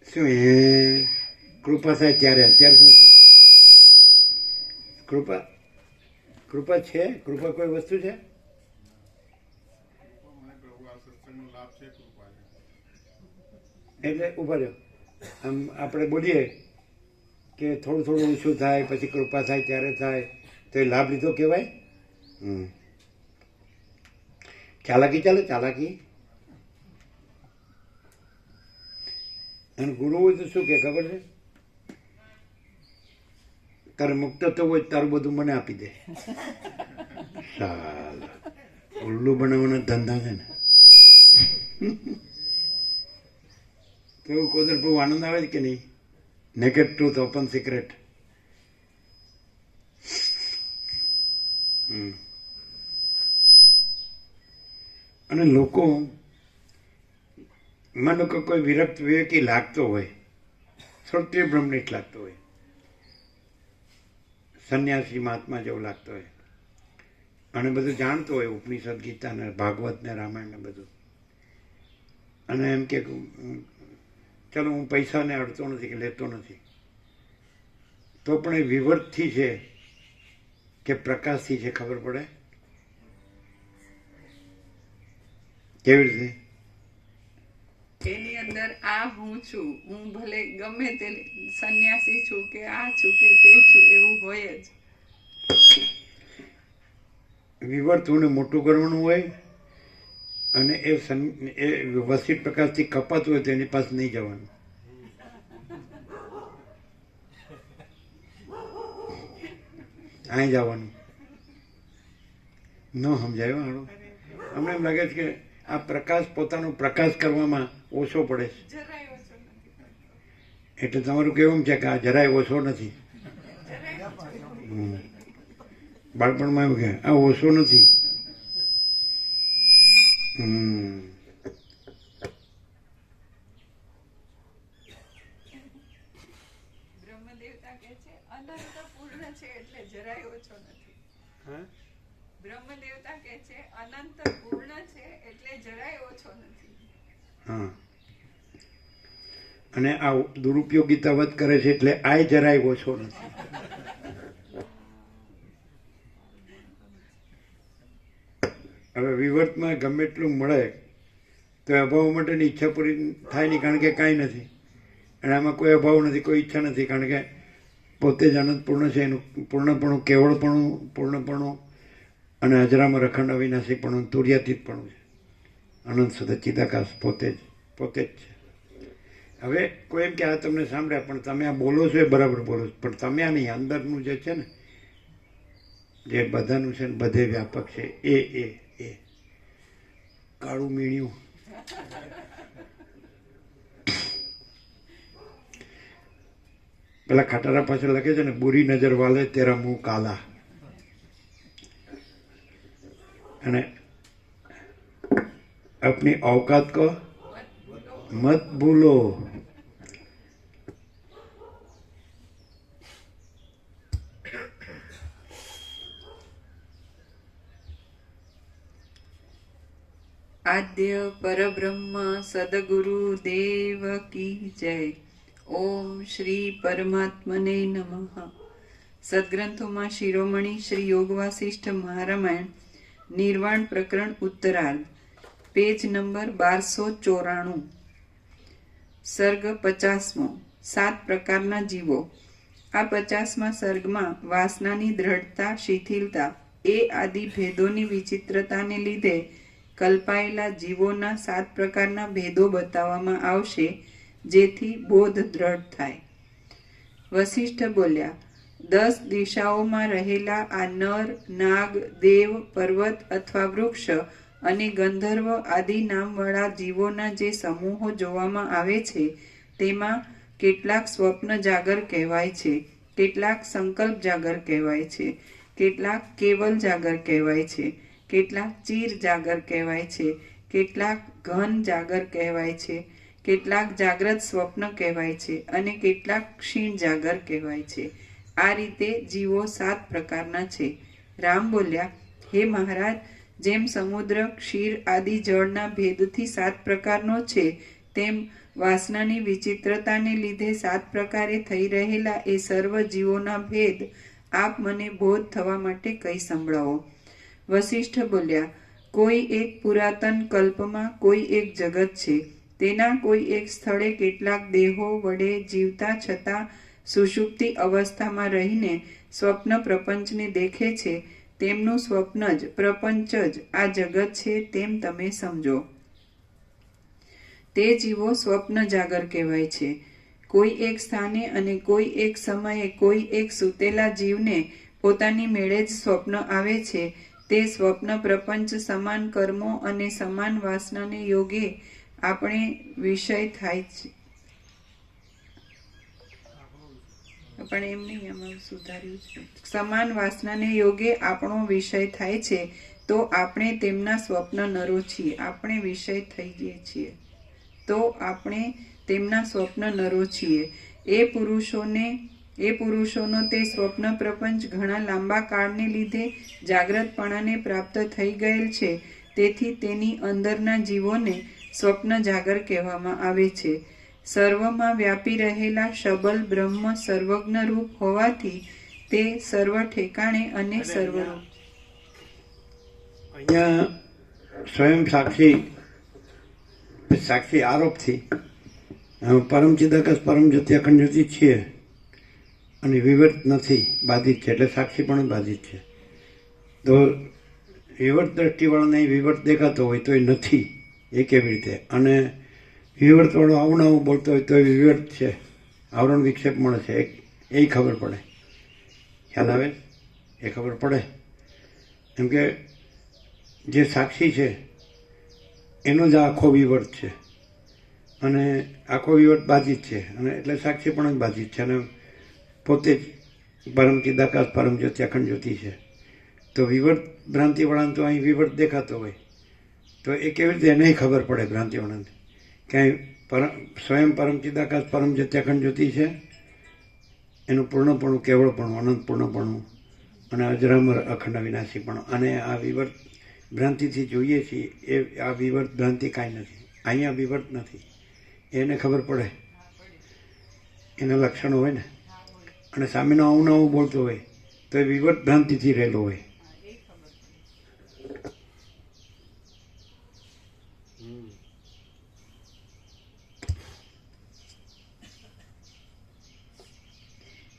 શું એ કૃપા થાય ત્યારે? અત્યારે શું છે કૃપા? કૃપા છે? કૃપા કોઈ વસ્તુ છે? એટલે ઉભા રહ્યો, આમ આપણે બોલીએ કે થોડું થોડું ઓછું થાય, પછી કૃપા થાય ત્યારે થાય, તો એ લાભ લીધો કહેવાય? ચાલાકી ચાલે, ચાલાકી. અને ગુરુ હોય તો શું કે ખબર છે? તારે મુક્ત થવું હોય તારું બધું મને આપી દે. સાલા ઉલ્લુ બનાવવાના ધંધા છે ને. તો એવું કોદર બહુ આનંદ આવે છે કે નહીં? Naked truth, open secret. અને લોકો માનો કે કોઈ વિરક્ત વિવેકી લાગતો હોય, શ્રોત્રિય બ્રહ્મનિષ્ઠ લાગતો હોય, સંન્યાસી મહાત્મા જેવું લાગતો હોય, અને બધું જાણતો હોય, ઉપનિષદ, ગીતા ને ભાગવત ને રામાયણ ને બધું, અને એમ કે ચલો હું પૈસાને અડતો નથી કે લેતો નથી, તો પણ એ વિવર્તથી છે કે પ્રકાશથી છે ખબર પડે? કેવી રીતે? એની અંદર આ હું છું, હું ભલે ગમે તે સંન્યાસી છું કે આ છું કે તે છું એવું હોય જ. વિવર્ત હું મોટું કરવાનું હોય, અને એ વસીત પ્રકાશથી કપાતું હોય તો એની પાસે નહીં જવાનું. અહીં જવાનું ન સમજાય હારું. અમને એમ લાગે છે કે આ પ્રકાશ પોતાનો પ્રકાશ કરવામાં ઓછો પડે છે, જરાય ઓછો નથી. એટલે તમારું કેવું છે કે આ જરાય ઓછો નથી? બાળપણમાં એવું કે આ ઓછો નથી. બ્રહ્મદેવતા કહે છે અનંત પૂર્ણ છે એટલે જરાય ઓછો નથી. બ્રહ્મદેવતા કહે છે અનંત પૂર્ણ છે એટલે જરાય ઓછો નથી. હા, અને આ દુરુપયોગિતા વધ કરે છે એટલે આ જરાય ઓછો નથી. હવે વિવર્તમાં ગમે એટલું મળે તો અભાવ માટેની ઈચ્છા પૂરી થાય નહીં, કારણ કે કાંઈ નથી, અને આમાં કોઈ અભાવ નથી, કોઈ ઈચ્છા નથી, કારણ કે પોતે જ અનંત પૂર્ણ છે. એનું પૂર્ણપણું, કેવળપણું, પૂર્ણપણું અને હજરામાં રખંડ અવિનાશીપણું, તુર્યાતીતપણું છે. અનંત સદા ચિદાકાશ પોતે જ છે. હવે કોઈ એમ કે આ તમને સાંભળ્યા, પણ તમે આ બોલો છો એ બરાબર બોલો છો, પણ તમે આ નહીં, અંદરનું જે છે ને, જે બધાનું છે ને બધે વ્યાપક છે, એ કાળું મીણ્યું. પેલા ખટારા પાછળ લખે છે ને, બુરી નજર વાલે તેરા મુંહ કાલા. અને अपनी औकात को मत भूलो. આદ્ય પરબ્રહ્મ સદગુરુ દેવ કી જય. ઓમ શ્રી પરમાત્મને નમઃ. સદગ્રંથોમાં શિરોમણી શ્રી યોગ વાસિષ્ઠ મહારામાયણ નિર્વાણ પ્રકરણ ઉત્તરાર્ધ, પેજ નંબર 1294. સર્ગ 50મો. 7 પ્રકારના જીવો. આ 50મા સર્ગમાં વાસનાની દ્રઢતા, શિથિલતા એ આદિ ભેદોની વિચિત્રતાને લીધે કલ્પાયેલા જીવોના 7 પ્રકારના ભેદો બતાવવામાં આવશે, જેથી બોધ દ્રઢ થાય. વસિષ્ઠ બોલ્યા, 10 દિશાઓમાં રહેલા આ નર, નાગ, દેવ, પર્વત અથવા વૃક્ષ અને ગંધર્વ આદિ નામવાળા જીવોના જે સમૂહો જોવામાં આવે છે, તેમાં કેટલાક સ્વપ્ન જાગર કહેવાય છે, કેટલાક સંકલ્પ જાગર કહેવાય છે, કેટલાક કેવલ જાગર કહેવાય છે, કેટલાક ચીર જાગર કહેવાય છે, કેટલાક ઘન જાગર કહેવાય છે, કેટલાક જાગ્રત સ્વપ્ન કહેવાય છે અને કેટલાક ક્ષીણ જાગર કહેવાય છે. આ રીતે જીવો 7 પ્રકારના છે. રામ બોલ્યા, હે મહારાજ, જેમ સમુદ્ર, ક્ષીર આદિ જળના ભેદથી 7 પ્રકારનો છે, તેમ વાસનાની વિચિત્રતાને લીધે 7 પ્રકારે થઈ રહેલા એ સર્વ જીવોના ભેદ આપ મને બોધ થવા માટે કહી સંભળાવો. વસિષ્ઠ બોલ્યા, કોઈ એક પુરાતન કલ્પમાં કોઈ એક જગત છે, તેના કોઈ એક સ્થળે કેટલાક દેહો વડે જીવતા છતાં સુષુપ્તિ અવસ્થામાં રહીને સ્વપ્ન પ્રપંચને દેખે છે, તેમનું સ્વપ્ન જ પ્રપંચ જ આ જગત છે, તેમ તમે સમજો. તે જીવો સ્વપ્ન જાગર કહેવાય છે. કોઈ એક સ્થાને અને કોઈ એક સમયે કોઈ એક સૂતેલા જીવને પોતાની મેળે જ સ્વપ્ન આવે છે. તે સ્વપ્ન પ્રપંચ સમાન કર્મો અને સમાન વાસનાને યોગે આપણે વિષય થાય છે. પણ એમ નહીં, આમાં સુધાર્યું છે. સમાન વાસનાને યોગે આપણો વિષય થાય છે, તો આપણે તેમના સ્વપ્ન નરો છીએ. આપણે વિષય થઈ જઈએ છીએ તો આપણે તેમના સ્વપ્ન નરો છીએ. એ પુરુષોનો તે સ્વપ્ન પ્રપંચ ઘણા લાંબા કાળને લીધે જાગ્રતપણાને પ્રાપ્ત થઈ ગયેલ છે, તેથી તેની અંદરના જીવોને સ્વપ્ન જાગર કહેવામાં આવે છે. સર્વમાં વ્યાપી રહેલા શબલ બ્રહ્મ સર્વજ્ઞ રૂપ હોવાથી તે સર્વ ઠેકાણે અને સર્વરૂપ. અહીંયા સ્વયં સાક્ષી આરોપથી પરમ ચિદાકાશ પરમ જ્યોતિ અખંડ જ્યોતિ છીએ અને વિવર્ત નથી, બાધિત છે, એટલે સાક્ષી પણ બાધિત છે. તો વિવર્ત દ્રષ્ટિવાળાને વિવર્ત દેખાતો હોય તો એ નથી, એ કેવી રીતે? અને વિવર્તવાળો આવું આવું બોલતો હોય તો એ વિવર્ત છે, આવરણ વિક્ષેપ મળે છે, એ ખબર પડે. ખ્યાલ આવે? એ ખબર પડે. એમ કે જે સાક્ષી છે એનો જ આખો વિવર્ત છે અને આખો વિવર્ત બાધિત છે, અને એટલે સાક્ષી પણ જ બાધિત છે, અને પોતે જ પરમ ચિદાકાશ પરમ જ્યોતિ અખંડ જ્યોતિ છે. તો વિવર્ત ભ્રાંતિવાળાને તો અહીં વિવર્ત દેખાતો હોય તો એ કેવી રીતે એને ખબર પડે ભ્રાંતિવાળાને? ક્યાંય સ્વયં પરમ ચિદાકાશ પરમ જ્યોતિ અખંડ જ્યોતિ છે, એનું પૂર્ણપણું, કેવળપણું, અનંતપૂર્ણપણું અને અજરામર અખંડ વિનાશીપણું. અને આ વિવર્ત ભ્રાંતિથી જોઈએ છીએ એ આ વિવર્ત ભ્રાંતિ કાંઈ નથી. અહીંયા વિવર્ત નથી, એને ખબર પડે, એના લક્ષણો હોય ને. અને સામેનો આવું આવું બોલતો હોય તો એ વિવર્ત ભ્રાંતિથી રહેલો હોય.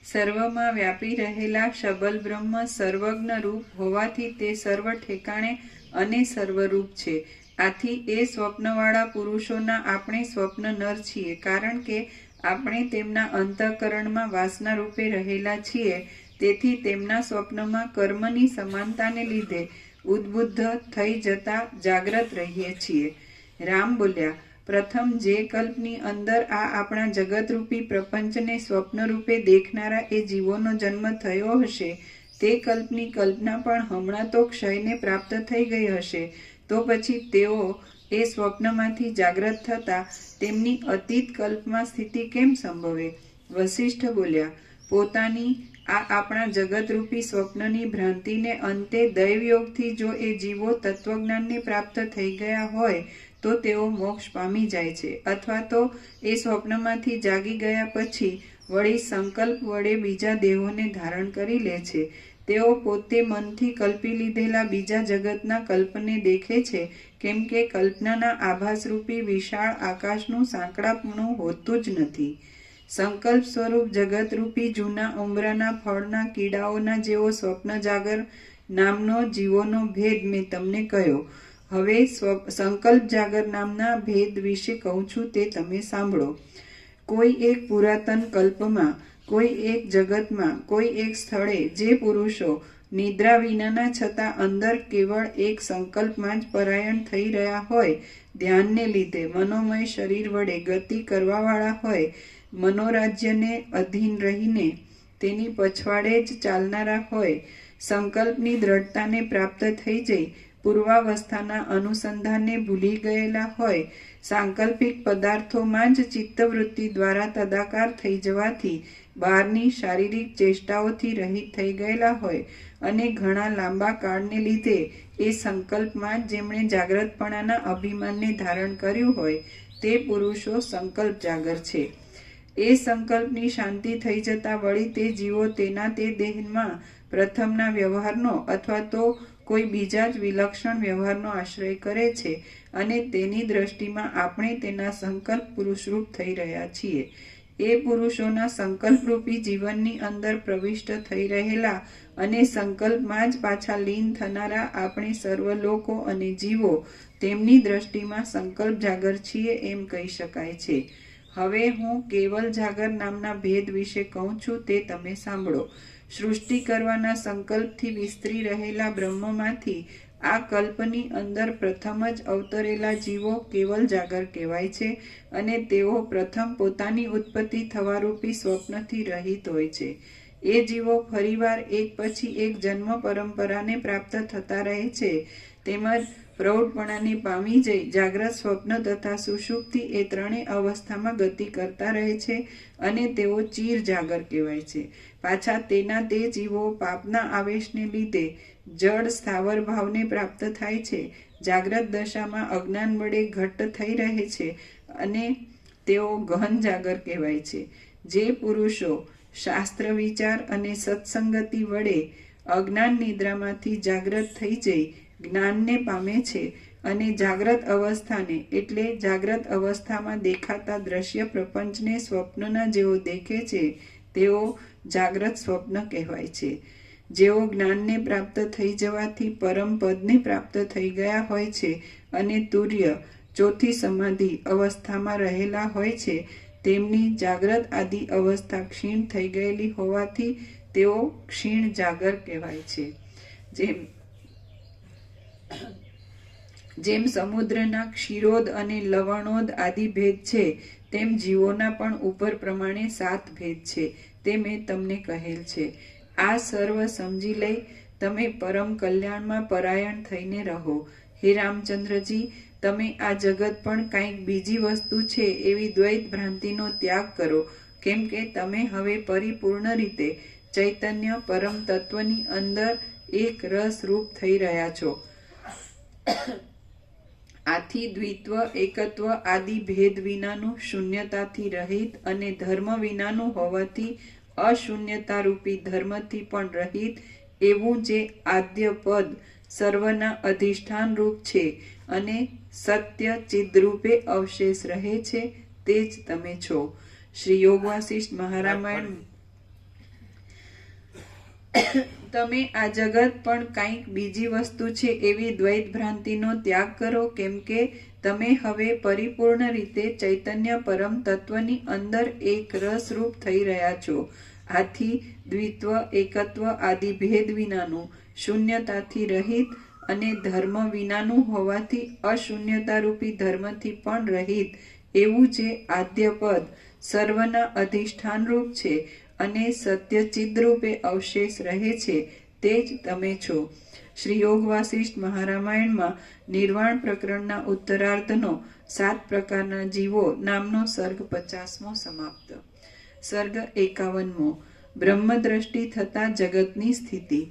સર્વમાં વ્યાપી રહેલા શબલ બ્રહ્મ સર્વજ્ઞ રૂપ હોવાથી તે સર્વ ઠેકાણે અને સર્વરૂપ છે. આથી એ સ્વપ્નવાળા પુરુષોના આપણે સ્વપ્ન નર છીએ, કારણ કે આપણે તેમના અંતઃકરણમાં વાસના રૂપે રહેલા છીએ. તેથી તેમના સ્વપ્નમાં કર્મની સમાનતાને લીધે ઉદ્બુદ્ધ થઈ જતા જાગ્રત રહીએ છીએ. રામ બોલ્યા, પ્રથમ જે કલ્પની અંદર આ આપણા જગતરૂપી પ્રપંચને સ્વપ્નરૂપે દેખનારા એ જીવોનો જન્મ થયો હશે, તે કલ્પની કલ્પના પણ હમણાં તો ક્ષયને પ્રાપ્ત થઈ ગઈ હશે. તો પછી તેઓ એ સ્વપ્નમાંથી જાગ્રત થતા તેમની અતીત કલ્પમાં સ્થિતિ કેમ સંભવે? વસિષ્ઠ બોલ્યા, પોતાની આ આપણા જગતરૂપી સ્વપ્નની ભ્રાંતિને અંતે દૈવયોગથી જો એ જીવો તત્વજ્ઞાનને પ્રાપ્ત થઈ ગયા હોય તો તેઓ મોક્ષ પામી જાય છે, અથવા તો એ સ્વપ્નમાંથી જાગી ગયા પછી વળી સંકલ્પ વડે બીજા દેહોને ધારણ કરી લે છે. તેઓ પોતે મનથી કલ્પી લીધેલા બીજા જગતના કલ્પને દેખે છે, કેમ કે કલ્પનાના આભાસરૂપી વિશાળ આકાશનું સાંકડાપણું હોતું જ નથી. સંકલ્પ સ્વરૂપ જગતરૂપી જૂના ઉંબરાના ફળના કીડાઓના જેવો સ્વપ્ન જાગર નામનો જીવોનો ભેદ મેં તમને કહ્યો. હવે સંકલ્પ જાગર નામના ભેદ વિશે કહું છું, તે તમે સાંભળો. કોઈ એક પુરાતન કલ્પમાં, કોઈ એક જગતમાં, કોઈ એક સ્થળે જે પુરુષો નિદ્રા વિનાના છતાં અંદર કેવળ એક સંકલ્પમાં જ પરાયણ થઈ રહ્યા હોય, ધ્યાનને લીધે મનોમય શરીર વડે ગતિ કરવાવાળા હોય, મનોરાજ્યને અધીન રહીને તેની પછવાડે જ ચાલનારા હોય, સંકલ્પની દ્રઢતાને પ્રાપ્ત થઈ જઈ પૂર્વાવસ્થાના અનુસંધાનને ભૂલી ગયેલા હોય, સાંકલ્પિક પદાર્થોમાં જ ચિત્તવૃત્તિ દ્વારા તદાકાર થઈ જવાથી બહારની શારીરિક ચેષ્ટાઓથી રહિત થઈ ગયેલા હોય અને ઘણા લાંબા કાળને લીધે એ સંકલ્પમાં જેમણે જાગ્રતપણાના અભિમાનને ધારણ કર્યું હોય તે પુરુષો સંકલ્પ જાગર છે. એ સંકલ્પની શાંતિ થઈ જતા વળી તે જીવો તેના તે દેહમાં પ્રથમના વ્યવહારનો અથવા તો કોઈ બીજા જ વિલક્ષણ વ્યવહારનો આશ્રય કરે છે અને તેની દ્રષ્ટિમાં આપણે તેના સંકલ્પ પુરુષરૂપ થઈ રહ્યા છીએ. એ પુરુષોના સંકલ્પરૂપી જીવનની અંદર પ્રવિષ્ટ થઈ રહેલા અને સંકલ્પમાં જ પાછા લીન થનારા આપણે સર્વ લોકો અને જીવો તેમની દ્રષ્ટિમાં સંકલ્પ જાગર છીએ એમ કહી શકાય છે. હવે હું કેવલ જાગર નામના ભેદ વિશે કહું છું, તે તમે સાંભળો. સૃષ્ટિ કરવાના સંકલ્પથી વિસ્તરી રહેલા બ્રહ્મમાંથી આ કલ્પની અંદર પ્રથમ જ અવતરેલા જીવો કેવલ જાગર કહેવાય છે અને તેઓ પ્રથમ પોતાની ઉત્પત્તિ થવારૂપી સ્વપ્નથી રહિત હોય છે. એ જીવો ફરીવાર એક પછી એક જન્મ પરંપરાને પ્રાપ્ત થતા રહે છે, તેમજ પ્રૌઢપણાને પામી જઈ જાગ્રત, સ્વપ્ન તથા સુષુપ્તિ એ ત્રણેય અવસ્થામાં ગતિ કરતા રહે છે અને તેઓ ચીર જાગર કહેવાય છે. પાછા તેના તે જીવો પાપના આવેશને લીધે જડ સ્થાવર ભાવને પ્રાપ્ત થાય છે, જાગ્રત દશામાં અજ્ઞાન વડે ઘટ્ટ થઈ રહે છે અને તેઓ ગહન જાગર કહેવાય છે. જે પુરુષો શાસ્ત્ર વિચાર અને સત્સંગતિ વડે અજ્ઞાન નિદ્રામાંથી જાગ્રત થઈ જઈ જ્ઞાનને પામે છે અને જાગ્રત અવસ્થાને એટલે જાગ્રત અવસ્થામાં દેખાતા દ્રશ્ય પ્રપંચને સ્વપ્નના જેવો દેખે છે, તેઓ જાગ્રત સ્વપ્ન કહેવાય છે. જેઓ જ્ઞાનને પ્રાપ્ત થઈ જવાથી પરમ પદને પ્રાપ્ત થઈ ગયા હોય છે અને તુર્ય ચોથી સમાધિ અવસ્થામાં રહેલા હોય છે, તેમની જાગ્રત આદિ અવસ્થા ક્ષીણ થઈ ગયેલી હોવાથી તેઓ ક્ષીણ જાગર કહેવાય છે. જેમ સમુદ્રના ક્ષીરોદ અને લવણોદ આદિ ભેદ છે, તેમ જીવોના પણ ઉપર પ્રમાણે 7 ભેદ છે, તે મેં તમને કહેલ છે. આ સર્વ સમજી લઈ તમે પરમ કલ્યાણમાં પરાયણ થઈને રહો. હે રામચંદ્રજી, તમે આ જગત પણ કંઈક બીજી વસ્તુ છે એવી દ્વૈત ભ્રાંતિનો ત્યાગ કરો, કેમ કે તમે હવે પરિપૂર્ણ રીતે ચૈતન્ય પરમ તત્વની અંદર એક રસ રૂપ થઈ રહ્યા છો. આથી દ્વિત્વ, એકત્વ આદિ ભેદ વિનાનું, શૂન્યતાથી રહિત અને ધર્મ વિનાનું હોવાથી અશૂન્યતા રૂપી ધર્મથી પણ રહિત એવું જે આદ્ય પદ સર્વના અધિષ્ઠાન રૂપ છે અને સત્ય ચિદ્રૂપે અવશેષ રહે છે, તે જ તમે છો. શ્રી યોગ વાસિષ્ઠ મહારામાયણ તમે આ જગત પણ કંઈક બીજી વસ્તુ છે એવી દ્વૈત ભ્રાંતિનો ત્યાગ કરો, કેમ કે તમે હવે પરિપૂર્ણ રીતે ચૈતન્ય પરમ તત્વની અંદર એક રસરૂપ થઈ રહ્યા છો. આથી દ્વિત્વ, એકત્વ આદિ ભેદ વિનાનું, શૂન્યતાથી રહિત અને ધર્મ વિનાનું હોવાથી અશૂન્યતારૂપી ધર્મથી પણ રહિત એવું જે આદ્ય પદ સર્વના અધિષ્ઠાન રૂપ છે અને સત્યચિદ રૂપે અવશેષ રહે છે તે જ તમે છો. શ્રી યોગ વાસિષ્ઠ મહારામાયણમાં નિર્વાણ પ્રકરણના ઉત્તરાર્ધનો 7 પ્રકારના જીવો નામનો સર્ગ 50મો સમાપ્ત. સર્ગ 51મો બ્રહ્મદ્રષ્ટિ થતા જગતની સ્થિતિ.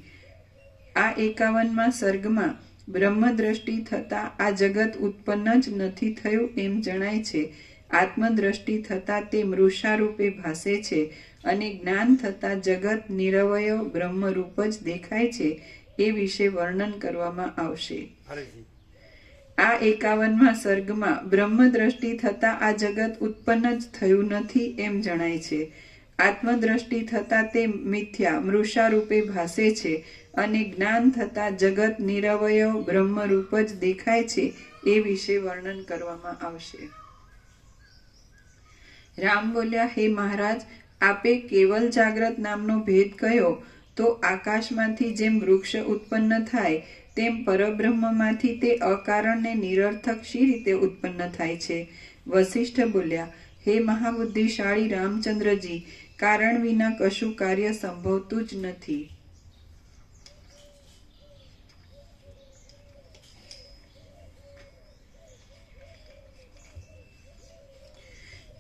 આ 51મા સર્ગમાં બ્રહ્મદ્રષ્ટિ થતા આ જગત ઉત્પન્ન જ નથી થયું એમ જણાય છે. આત્મદ્રષ્ટિ થતા તે મૃષારૂપે ભાસે છે અને જ્ઞાન થતા જગત નિરવય બ્રહ્મરૂપ જ દેખાય છે એ વિશે વર્ણન કરવામાં આવશે. આ 51મા સર્ગમાં બ્રહ્મદ્રષ્ટિ થતા આ જગત ઉત્પન્ન જ થયું નથી એમ જણાય છે. આત્મદ્રષ્ટિ થતા તે મિથ્યા મૃષારૂપે ભાસે છે અને જ્ઞાન થતા જગત નિરવય બ્રહ્મરૂપ જ દેખાય છે એ વિશે વર્ણન કરવામાં આવશે. રામ બોલ્યા, હે મહારાજ, આપે કેવલ જાગ્રત નામનો ભેદ કહ્યો તો આકાશમાંથી જેમ વૃક્ષ ઉત્પન્ન થાય તેમ પરબ્રહ્મમાંથી તે અકારણ ને નિરર્થક શી રીતે ઉત્પન્ન થાય છે? વશિષ્ઠ બોલ્યા, હે મહાબુદ્ધિશાળી રામચંદ્રજી, કારણ વિના કશું કાર્ય સંભવતું જ નથી.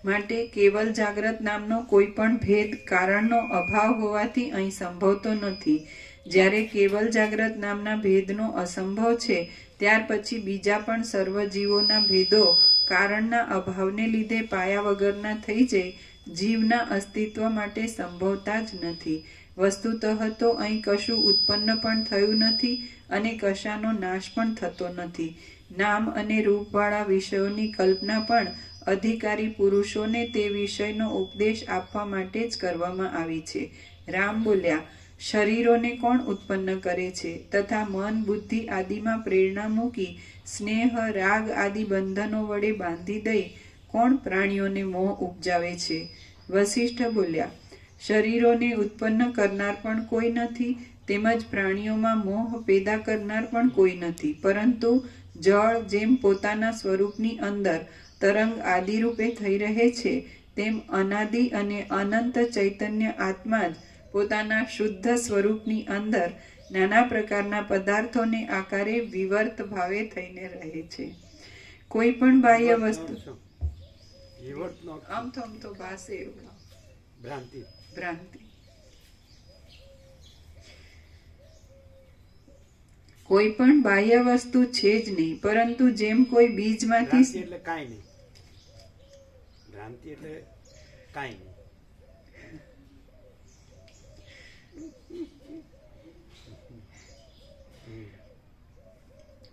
માટે કેવલ જાગ્રત નામનો કોઈ પણ ભેદ કારણનો અભાવ હોવાથી અહીં સંભવતો નથી. જ્યારે કેવલ જાગ્રત નામના ભેદનો અસંભવ છે ત્યાર પછી બીજા પણ સર્વ જીવોના ભેદો કારણના અભાવને લીધે પાયા વગરના થઈ જઈ જીવના અસ્તિત્વ માટે સંભવતા જ નથી. વસ્તુતઃ તો અહીં કશું ઉત્પન્ન પણ થયું નથી અને કશાનો નાશ પણ થતો નથી. નામ અને રૂપવાળા વિષયોની કલ્પના પણ અધિકારી પુરુષોને તે વિષયનો ઉપદેશ આપવા માટે જ કરવામાં આવી છે. રામ બોલ્યા, શરીરોને કોણ ઉત્પન્ન કરે છે તથા મન બુદ્ધિ આદિમાં પ્રેરણા મૂકી સ્નેહ રાગ આદિ બંધનો વડે બાંધી દઈ કોણ પ્રાણીઓને મોહ ઉપજાવે છે? વશિષ્ઠ બોલ્યા, શરીરોને ઉત્પન્ન કરનાર પણ કોઈ નથી તેમજ પ્રાણીઓમાં મોહ પેદા કરનાર પણ કોઈ નથી, પરંતુ જળ જેમ પોતાના સ્વરૂપની અંદર તરંગ આદિ રૂપે થઈ રહે છે તેમ અનાદિ અને અનંત ચૈતન્ય આત્મા જ પોતાના શુદ્ધ સ્વરૂપની અંદર નાના પ્રકારના પદાર્થોને આકારે વિવર્ત ભાવે થઈને રહે છે. કોઈ પણ બાહ્ય વસ્તુ આમ તો ભાસે ભ્રાંતિ. કોઈ પણ બાહ્ય વસ્તુ છે જ નહીં, પરંતુ જેમ કોઈ બીજમાંથી એટલે કાંઈ નહીં. ભ્રાંતિ એટલે કાંઈ નહીં.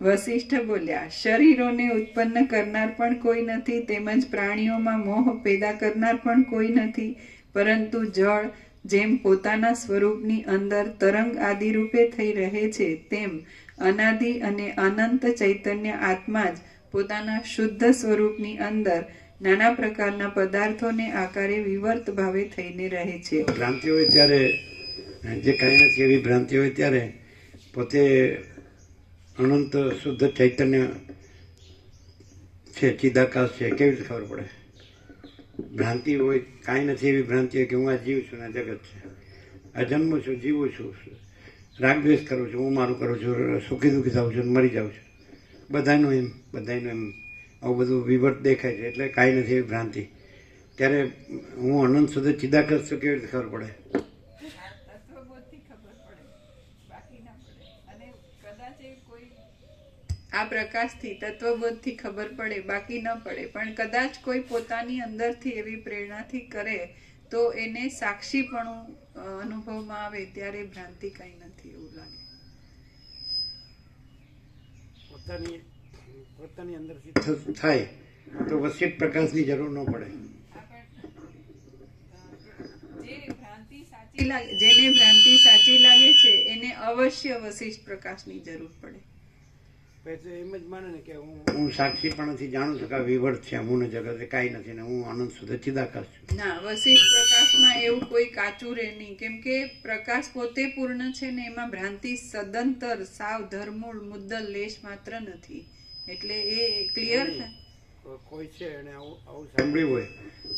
વશિષ્ઠ બોલ્યા, શરીરોને ઉત્પન્ન કરનાર પણ કોઈ નથી તેમજ પ્રાણીઓમાં મોહ પેદા કરનાર પણ કોઈ નથી, પરંતુ જળ જેમ પોતાના સ્વરૂપની અંદર તરંગ આદિ રૂપે થઈ રહે છે તેમ અનાદિ અને અનંત ચૈતન્ય આત્મા જ પોતાના શુદ્ધ સ્વરૂપની અંદર નાના પ્રકારના પદાર્થોને આકારે વિવર્ત ભાવે થઈને રહે છે. ભ્રાંતિ હોય ત્યારે જે કાંઈ નથી એવી ભ્રાંતિ હોય ત્યારે પોતે અનંત શુદ્ધ ચૈતન્ય છે, ચિદાકાશ છે, કેવી રીતે ખબર પડે? ભ્રાંતિ હોય, કાંઈ નથી એવી ભ્રાંતિ હોય કે હું આ જીવ છું ને જગત છે, આ જન્મું છું, જીવું છું, રાગ દ્વેષ કરું છું, હું મારું કરું છું, સુખી દુઃખી થાઉં છું, મરી જાઉં છું, બધાનું એમ આવું બધું વિવર્ત દેખાય છે એટલે કાંઈ નથી એવી ભ્રાંતિ. ત્યારે હું અનંત શુદ્ધ ચિદાકાશ છું કેવી રીતે ખબર પડે? આ પ્રકાશથી તત્વબોધથી ખબર પડે, બાકી ન પડે. પણ કદાચ કોઈ પોતાની અંદરથી એવી પ્રેરણાથી કરે તો એને સાક્ષીપણું અનુભવમાં આવે ત્યારે ભ્રાંતિ કઈ નથી એવું લાગે. પોતાની અંદરથી થાય તો વસિત પ્રકાશની જરૂર ન પડે. જે ભ્રાંતિ સાચી જેને ભ્રાંતિ સાચી લાગે છે એને અવશ્ય વશિષ્ઠ પ્રકાશની જરૂર પડે. પછી તો એમ જ માને ને કે હું સાક્ષી પણ નથી, જાણું છું કે આ વિવર્ત છે, હું ને જગત એ કાંઈ નથી ને હું અનંત શુદ્ધ ચિદાકાશ છું. ના, વશિષ્ઠ પ્રકાશમાં એવું કોઈ કાચું રહે નહીં, કેમ કે પ્રકાશ પોતે પૂર્ણ છે ને એમાં ભ્રાંતિ સદંતર સાવ ધરમૂળ મુદ્દલ લેશ માત્ર નથી. એટલે એ ક્લિયર છે. કોઈ છે અને આવું સાંભળ્યું હોય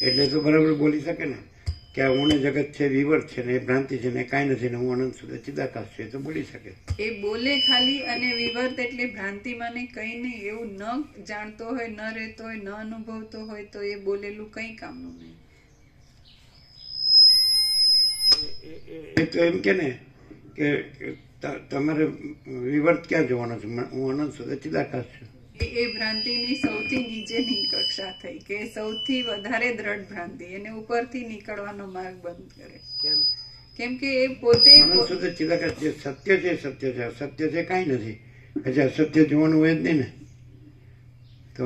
એટલે તો બરાબર બોલી શકે ને કે આ હું ને જગત છે, વિવર્ત છે ને એ ભ્રાંતિ છે ને કાંઈ નથી ને હું અનંત શુદ્ધ ચિદાકાશ છું, એ તો બોલી શકે. એ બોલે ખાલી, અને વિવર્ત એટલે ભ્રાંતિ માને કંઈ નહીં. એવું ન જાણતો હોય, ન રહેતો હોય, ન અનુભવતો હોય તો એ બોલેલું કંઈ કામનું નહીં. એ તો એમ કે ને કે તમારે વિવર્ત ક્યાં જોવાનો છે, હું અનંત શુદ્ધ ચિદાકાશ છું. એ ભ્રાંતિની સૌથી નીચેની કક્ષા થઈ કે સૌથી વધારે દ્રઢ ભ્રાંતિ, એને ઉપરથી નીકળવાનો માર્ગ બંધ કરે. કેમ કે એ પોતે અનંત શુદ્ધ ચિદાકાશ જે સત્ય છે, સત્ય છે, અસત્ય છે કાંઈ નથી. પછી અસત્ય જોવાનું હોય જ નહીં ને. તો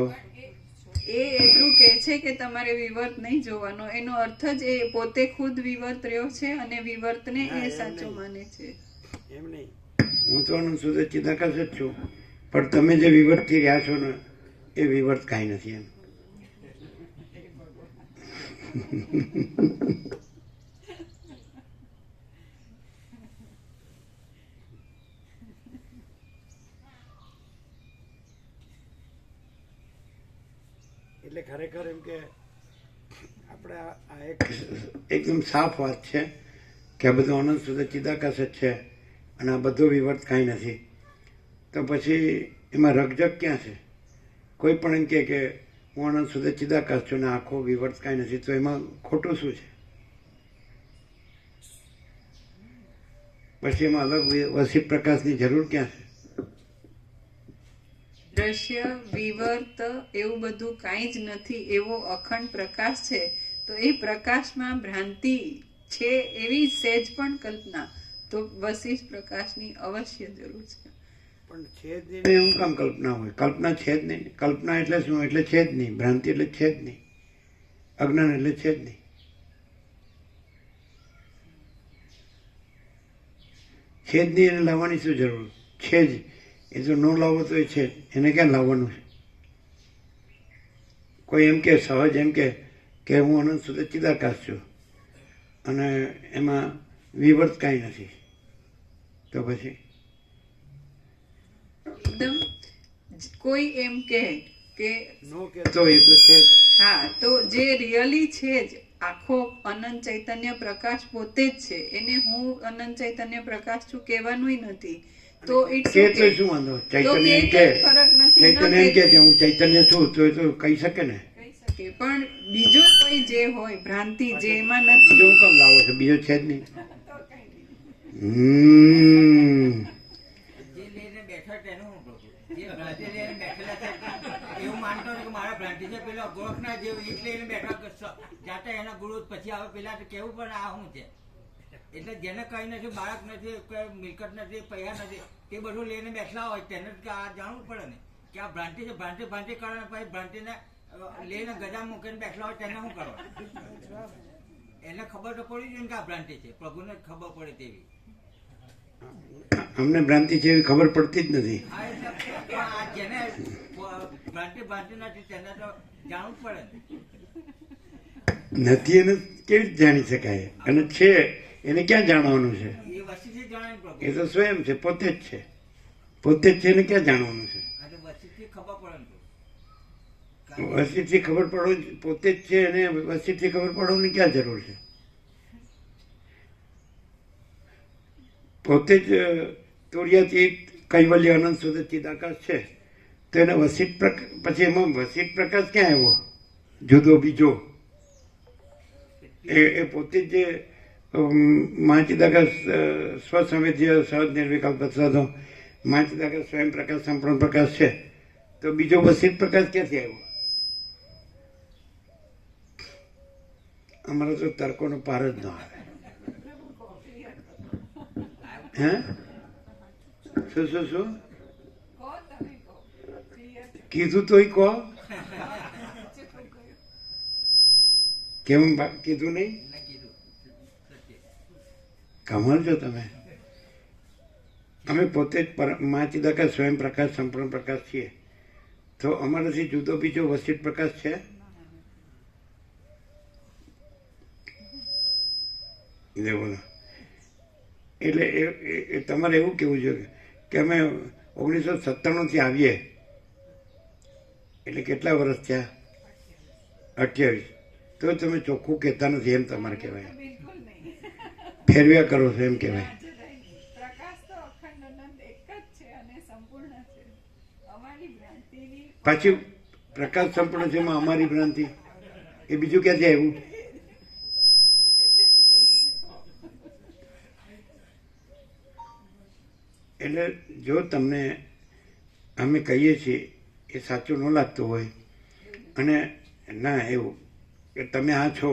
એ એટલું કહે છે કે તમારે વિવર્ત નહીં જોવાનો, એનો અર્થ જ એ પોતે ખુદ વિવર્ત રહ્યો છે અને વિવર્તને એ સાચો માને છે. એમ નહીં, હું તો અનંત શુદ્ધ ચિદાકાશ જ છું, પણ તમે જે વિવર્તથી રહ્યા છો ને એ વિવર્ત કાંઈ નથી એમ. એટલે ખરેખર એમ કે આપણે આ એક એકદમ સાફ વાત છે કે આ બધું અનંત શુદ્ધ ચિદાકાશ જ છે અને આ બધો વિવર્ત કાંઈ નથી. તો પછી એમાં રકઝક ક્યાં છે? કોઈ પણ એમ કે હું અનંત શુદ્ધ ચિદાકાશ છું ને આખો વિવર્ત કાંઈ નથી, તો એમાં ખોટું શું છે? પછી એમાં અલગ વશિષ્ઠ પ્રકાશની જરૂર ક્યાં છે? દ્રશ્ય વિવર્ત એવું બધું કાંઈ જ નથી, એવો અખંડ પ્રકાશ છે. તો એ પ્રકાશમાં ભ્રાંતિ છે એવી સહેજ પણ કલ્પના, તો વશિષ્ઠ પ્રકાશની અવશ્ય જરૂર છે. પણ છે જ નહીં, એવું કામ કલ્પના હોય? કલ્પના છે જ નહીં. કલ્પના એટલે શું? એટલે છે જ નહીં. ભ્રાંતિ એટલે છે જ નહીં. અજ્ઞાન એટલે છે જ નહીં. છે જ નહીં, એને લાવવાની શું જરૂર છે? જ એ જો ન લાવો તો એ છે જ, એને ક્યાં લાવવાનું છે? કોઈ એમ કે સહજ એમ કે હું અનંત શુદ્ધ ચિદાકાશ છું અને એમાં વિવર્ત કાંઈ નથી, તો પછી એકદમ કોઈ એમ કહે કે નો કહેતો એ તો છે જ. હા, તો જે રિયલી છે જ આખો અનંત ચૈતન્ય પ્રકાશ પોતે જ છે, એને હું અનંત ચૈતન્ય પ્રકાશ છું કહેવાનું નથી. તો ઇટ્સ કે તો શું વાંધો? ચૈતન્ય એમ કે ફરક નથી, ચૈતન્ય એમ કે હું ચૈતન્ય છું તો એ તો કહી શકે ને. કહી શકે, પણ બીજું કોઈ જે હોય ભ્રાંતિ જે એમાં નથી. બીજો હું કામ લાવો છો? બીજો છે જ નહીં. જે લઈને બેઠો તેનું હું કહું છું. જે ભ્રાંતિ લઈને બેઠેલા છે એવું માનતો નથી કે મારા ભ્રાંતિ છે, પેલો ગોરખના જે ઈટ લઈને બેઠા જાતે એના ગુરુ પછી આવે પેલા તો કેવું પણ આ શું છે. એટલે જેને કઈ નથી, બાળક નથી, કોઈ મિલકત નથી, પૈસા નથી, તે બધું લઈને બેઠલા હોય તેને આ જાણવું પડે ને કે આ ભ્રાંતિ છે. ભ્રાંતિ કરવાને પછી ભ્રાંતિને લઈને ગજા મૂકીને બેઠલા હોય તેને શું કરવા? એને ખબર તો પડી જોઈએ કે આ ભ્રાંતિ છે, પ્રભુને ખબર પડે તેવી. અમને ભ્રાંતિ છે એવી ખબર પડતી જ નથી. આ એટલે આ જેને ભ્રાંતિ નથી તેને તો જાણવું પડે ને. નથી એને કેવી રીતે જાણી શકાય? અને છે એને ક્યાં જાણવાનું છે? એ વસ્તીથી જાણે પ્રભુ. એ તો સ્વયં છે, પોતે જ છે. પોતે જ છે એને ક્યાં જાણવાનું છે? અને વસ્તીથી ખબર પડે ને. વસ્તીથી ખબર પડવું પોતે જ છે અને વસ્તીથી ખબર પડવાની ક્યાં જરૂર છે? પોતે જ તુર્યાથી કૈવલ્ય અનંત શુદ્ધ ચિદાકાશ છે, તો એને વશિષ્ઠ પછી એમાં વશિષ્ઠ પ્રકાશ ક્યાં આવ્યો જુદો બીજો? એ પોતે જ જે મહાચિદાકાશ સ્વસંવેદ્ય સહજ નિર્વિકલ્પ સદો મહાચિદાકાશ સ્વયં પ્રકાશ સંપૂર્ણ પ્રકાશ છે, તો બીજો વશિષ્ઠ પ્રકાશ ક્યાંથી આવ્યો? અમારા તો તર્કોનો પાર જ ન આવે. હે શું કીધું તો કહો. કેમ કીધું નહીં? કમાલ છો તમે. અમે પોતે જ મા ચિદાકાર સ્વયં પ્રકાશ સંપૂર્ણ પ્રકાશ છીએ, તો અમારાથી જુદો બીજો વસિત પ્રકાશ છે? બોલો. એટલે એ તમારે એવું કહેવું જોઈએ કે અમે 1997 આવીએ એટલે કેટલા વર્ષ થયા? 28. તો તમે ચોખ્ખું કહેતા નથી એમ તમારે કહેવાય, બિલકુલ નહીં. ફેરવ્યા કરો છો એમ કહેવાય. પ્રકાશ તો અખંડ અનંત એક જ છે અને સંપૂર્ણ છે. અમારી ભ્રાંતિની પાછી પ્રકાશ સંપૂર્ણ છે એમાં અમારી ભ્રાંતિ, એ બીજું ક્યાંથી આવ્યું? એટલે જો તમને અમે કહીએ છીએ એ સાચું ન લાગતું હોય અને ના એવું કે તમે આ છો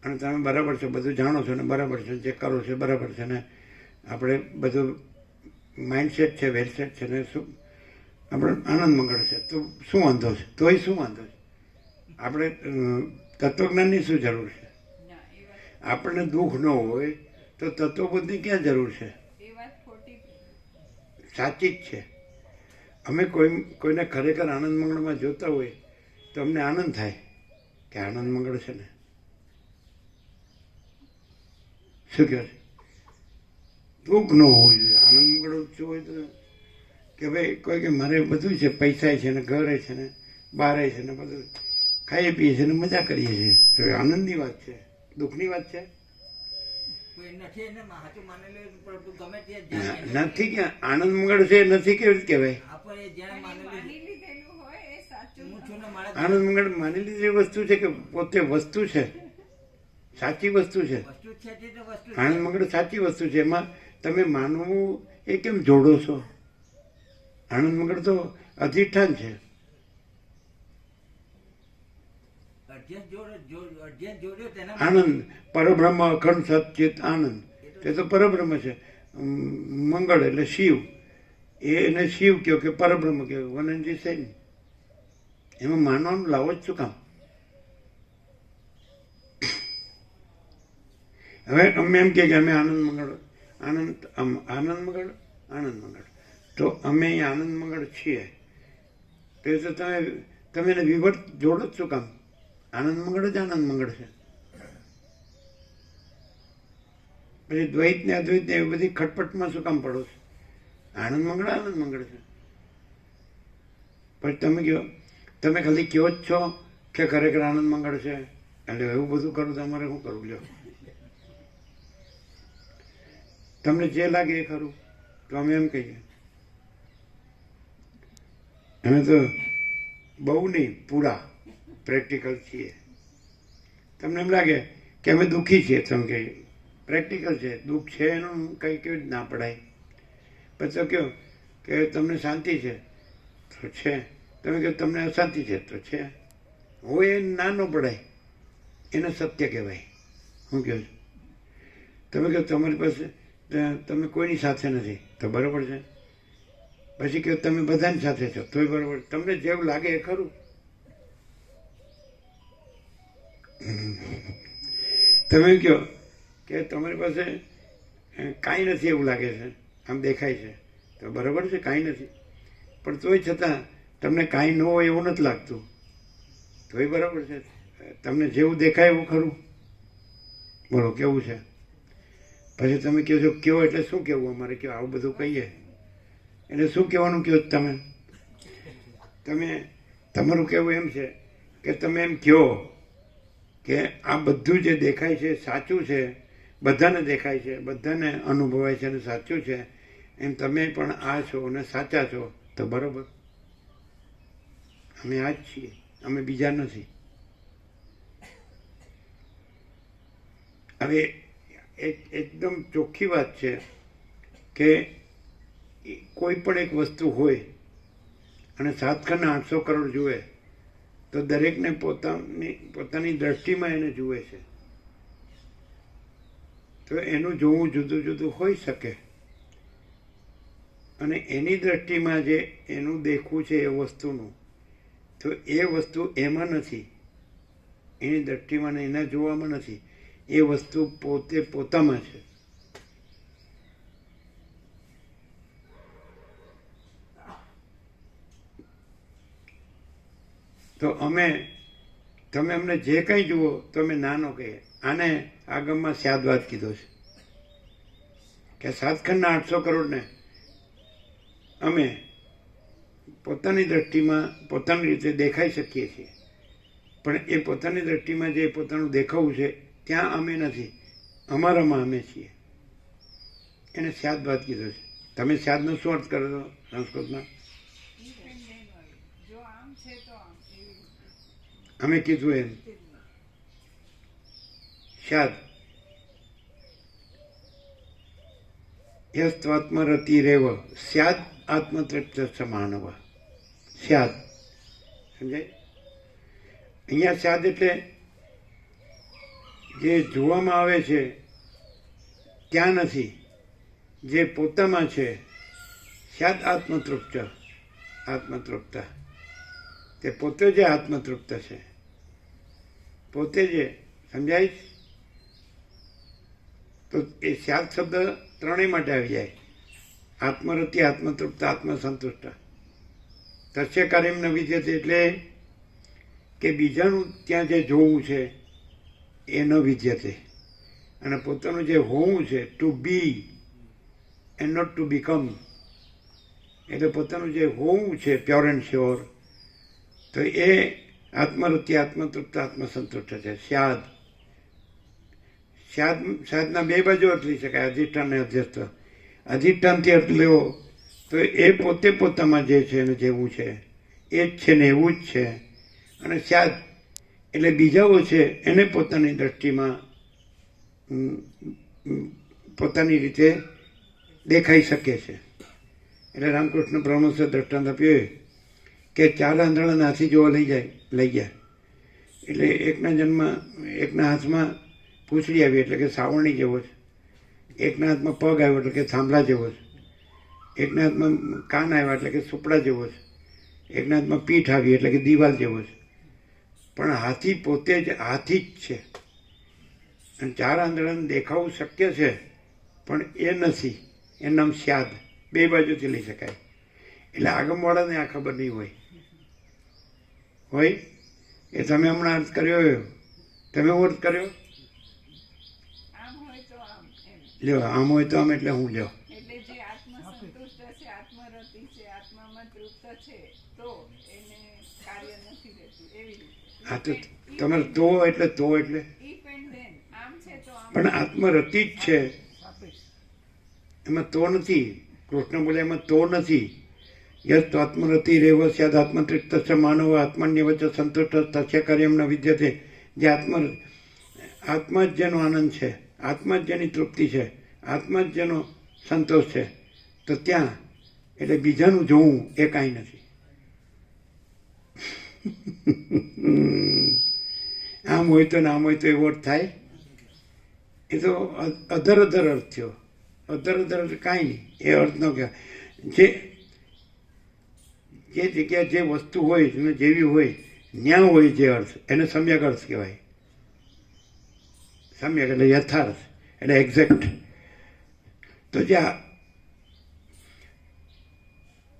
અને તમે બરાબર છો, બધું જાણો છો ને બરાબર છે, જે કરો છો બરાબર છે ને આપણે બધું માઇન્ડસેટ છે, વેલસેટ છે ને શું આપણે આનંદ મંગળ છે, તો શું વાંધો છે? તોય શું વાંધો છે? આપણે તત્વજ્ઞાનની શું જરૂર છે? આપણને દુઃખ ન હોય તો તત્વબુદ્ધની ક્યાં જરૂર છે? એ વાત ખોટી. સાચી જ છે. અમે કોઈને ખરેખર આનંદ મંગળમાં જોતા હોય તો અમને આનંદ થાય કે આનંદ મંગળ છે ને. શું કહે છે? દુઃખ ન હોવું જોઈએ. આનંદ મંગળ શું હોય તો કે ભાઈ કોઈ કે મારે બધું છે, પૈસા છે ને ઘરે છે ને બારે છે ને બધું ખાઈએ પીએ છે ને મજા કરીએ છીએ, તો એ આનંદની વાત છે, દુઃખની વાત છે? નથી એને સાચું માનેલું પરંતુ ગમે તે જ્યાં નથી કે આનંદ મંગળ છે નથી કેવી રીતે કહેવાય? આપણે જ્યાં માનેલું માની લીધેલું હોય એ સાચું. હું છું ને મારા આનંદ મંગળ માની લીધેલી વસ્તુ છે કે પોતે વસ્તુ છે, સાચી વસ્તુ છે? વસ્તુ છે તે તો વસ્તુ આનંદ મંગળ સાચી વસ્તુ છે, એમાં તમે માનવું એ કેમ જોડો છો? આનંદ મંગળ તો અધિષ્ઠાન છે. અધ્યયન જોડ્યો તેના આનંદ પરબ્રહ્મ અખંડ સચિત આનંદ, તે તો પરબ્રહ્મ છે. મંગળ એટલે શિવ, એને શિવ કહો કે પરબ્રહ્મ કહો, વન એન્ડ ધી સેમ. એમાં માનવાનું લાવો જ શું કામ? હવે અમે એમ કે અમે આનંદ મંગળ તો અમે આનંદ મંગળ છીએ, તો તમે એને વિવર્ત જોડો જ શું કામ? આનંદ મંગળ જ આનંદ મંગળ છે. પછી દ્વૈત ને અદ્વૈત ને એવી બધી ખટપટમાં શું કામ પડો છો? આનંદ મંગળ છે. પછી તમે ખાલી કહો જ છો કે ખરેખર આનંદ મંગળ છે, એટલે એવું બધું કરું તો અમારે શું કરવું? લ્યો, તમને જે લાગે એ ખરું, તો અમે એમ કહીએ અમે તો બહુ નહીં પૂરા પ્રેક્ટિકલ છીએ. તમને એમ લાગે કે અમે દુઃખી છીએ, તમે કહીએ પ્રેક્ટિકલ છે, દુઃખ છે એનું કંઈ કેવી રીતે ના પડાય? પછી તો કહો કે તમને શાંતિ છે તો છે, તમે કહો તમને અશાંતિ છે તો છે. હોય એ ના ન પડાય, એને સત્ય કહેવાય. શું કહો છો? તમે કહો તમારી પાસે તમે કોઈની સાથે નથી તો બરાબર છે, પછી કહો તમે બધાની સાથે છો તોય બરાબર. તમને જેવું લાગે એ ખરું. તમે કહો કે તમારી પાસે કાંઈ નથી એવું લાગે છે, આમ દેખાય છે તો બરાબર છે, કાંઈ નથી, પણ તોય છતાં તમને કાંઈ ન હોય એવું નથી લાગતું તોય બરાબર છે. તમને જેવું દેખાય એવું ખરું. બોલો કેવું છે? પછી તમે કહો છો કયો એટલે શું કહેવું અમારે? કયો આવું બધું કહીએ એટલે શું કહેવાનું કહો? તમે તમારું કહેવું એમ છે કે તમે એમ કહો કે આ બધું જે દેખાય છે સાચું છે, બધાને દેખાય છે, બધાને અનુભવાય છે અને સાચું છે, એમ તમે પણ આ છો અને સાચા છો તો બરાબર. અમે આ જ છીએ, અમે બીજા નથી. હવે એકદમ ચોખ્ખી વાત છે કે કોઈ પણ એક વસ્તુ હોય અને 7/800 કરોડ જુએ તો દરેકને પોતાની દ્રષ્ટિમાં એને જુએ છે, તો એનું જોવું જુદું જુદું હોઈ શકે અને એની દ્રષ્ટિમાં જે એનું દેખવું છે એ વસ્તુનું, તો એ વસ્તુ એમાં નથી, એની દ્રષ્ટિમાં એના જોવામાં નથી, એ વસ્તુ પોતામાં છે. તો તમે અમને જે કંઈ જુઓ તો અમે નાનો કહીએ. આને આગમમાં સ્યાદવાદ કીધો છે કે સાતખંડના 800 કરોડને અમે પોતાની દ્રષ્ટિમાં પોતાની રીતે દેખાઈ શકીએ છીએ, પણ એ પોતાની દ્રષ્ટિમાં જે પોતાનું દેખાવું છે ત્યાં અમે નથી, અમારામાં અમે છીએ. એને સ્યાદવાદ કીધો છે. તમે સ્યાદનો શું અર્થ કરો છો સંસ્કૃતમાં? જો આમ છે તો આમ એવી રીતે. અમે કીધું એમ સ્યાદ યસ્ત્વાત્મરતિરેવ સ્યાદ આત્મતૃપ્ત માનવ. સ્યાદ સમજાય? અહીંયા સ્યાદ એટલે જે જોવામાં આવે છે ત્યાં નથી, જે પોતામાં છે. સ્યાદ આત્મતૃપ્ત તે પોતે જે આત્મતૃપ્ત છે, પોતે જે સમજાય. તો એ સ્યાદ શબ્દ ત્રણેય માટે આવી જાય. આત્મરતિ, આત્મતૃપ્ત, આત્મસંતુષ્ટ. તસ્ય કાર્યમ ન વિદ્યતે એટલે કે બીજાનું ત્યાં જે જોવું છે એ ન વિદ્યતે, અને પોતાનું જે હોવું છે to be and not to become, એટલે પોતાનું જે હોવું છે પ્યોર એન્ડ શ્યોર, તો એ આત્મરતિ, આત્મતૃપ્ત, આત્મસંતુષ્ટ છે. સ્યાદના બે બાજુ અર્થ લઈ શકાય, અધિષ્ઠાન અને અધ્યસ્થ. અધિષ્ઠાનથી અર્થ લેવો તો એ પોતે પોતામાં જે છે એને જેવું છે એ જ છે ને એવું જ છે. અને સ્યાદ એટલે બીજાઓ છે એને પોતાની દ્રષ્ટિમાં પોતાની રીતે દેખાઈ શકે છે. એટલે રામકૃષ્ણ પરમહંસે દ્રષ્ટાંત આપ્યું કે 4 આંધળાના હાથી જોવા લઈ ગયા. એટલે એકના હાથમાં પૂંછડી આવી એટલે કે સાવરણી જેવો છે, એકના હાથમાં પગ આવ્યો એટલે કે થાંભલા જેવો છે, એકના હાથમાં કાન આવ્યા એટલે કે સુપડા જેવો છે, એકના હાથમાં પીઠ આવી એટલે કે દિવાલ જેવો છે. પણ હાથી પોતે જ હાથી જ છે. અને 4 આંધળાને દેખાવું શક્ય છે પણ એ નથી. એનું નામ સ્યાદ. બે બાજુથી લઈ શકાય. એટલે આગમવાળાને આ ખબર નહીં હોય એ તમે હમણાં અર્થ કર્યો, તમે અર્થ કર્યો આમ હોય તો આમ એમ. લ્યો, આમ હોય તો આમ એટલે હું લ્યો. એટલે જે આત્મસંતુષ્ટ છે, આત્મરતિ છે, આત્મામાં તૃપ્ત છે, તો એને કાર્ય નથી રહેતું એવી રીતે. હા તો તમારે તો એટલે If and then. આમ છે તો આમ. પણ આત્મરતિ જ છે, એમાં તો નથી. કૃષ્ણ બોલે એમાં તો નથી. યસ્ત આત્મરતિ રેવ સ્યાદ આત્મતૃપ્ત માનવ આત્મન્ય વચ્ચે સંતુષ્ટ તસ્ય કાર્યમ ન વિદ્યતે. જે આત્મા જ જેનો આનંદ છે, આત્મા જ જેની તૃપ્તિ છે, આત્મા જ જેનો સંતોષ છે, તો ત્યાં એટલે બીજાનું જોવું એ કાંઈ નથી. આમ હોય તો ને આમ હોય તો એવો અર્થ થાય? એ તો અધર અર્થ થયો. અધર કાંઈ નહીં, એ અર્થ ન કહેવાય. જે જગ્યા જે વસ્તુ હોય અને જેવી હોય ન્યા હોય જે અર્થ, એને સમ્યક અર્થ કહેવાય. સમ્યક એટલે યથાર્થ, એટલે એક્ઝેક્ટ. તો જે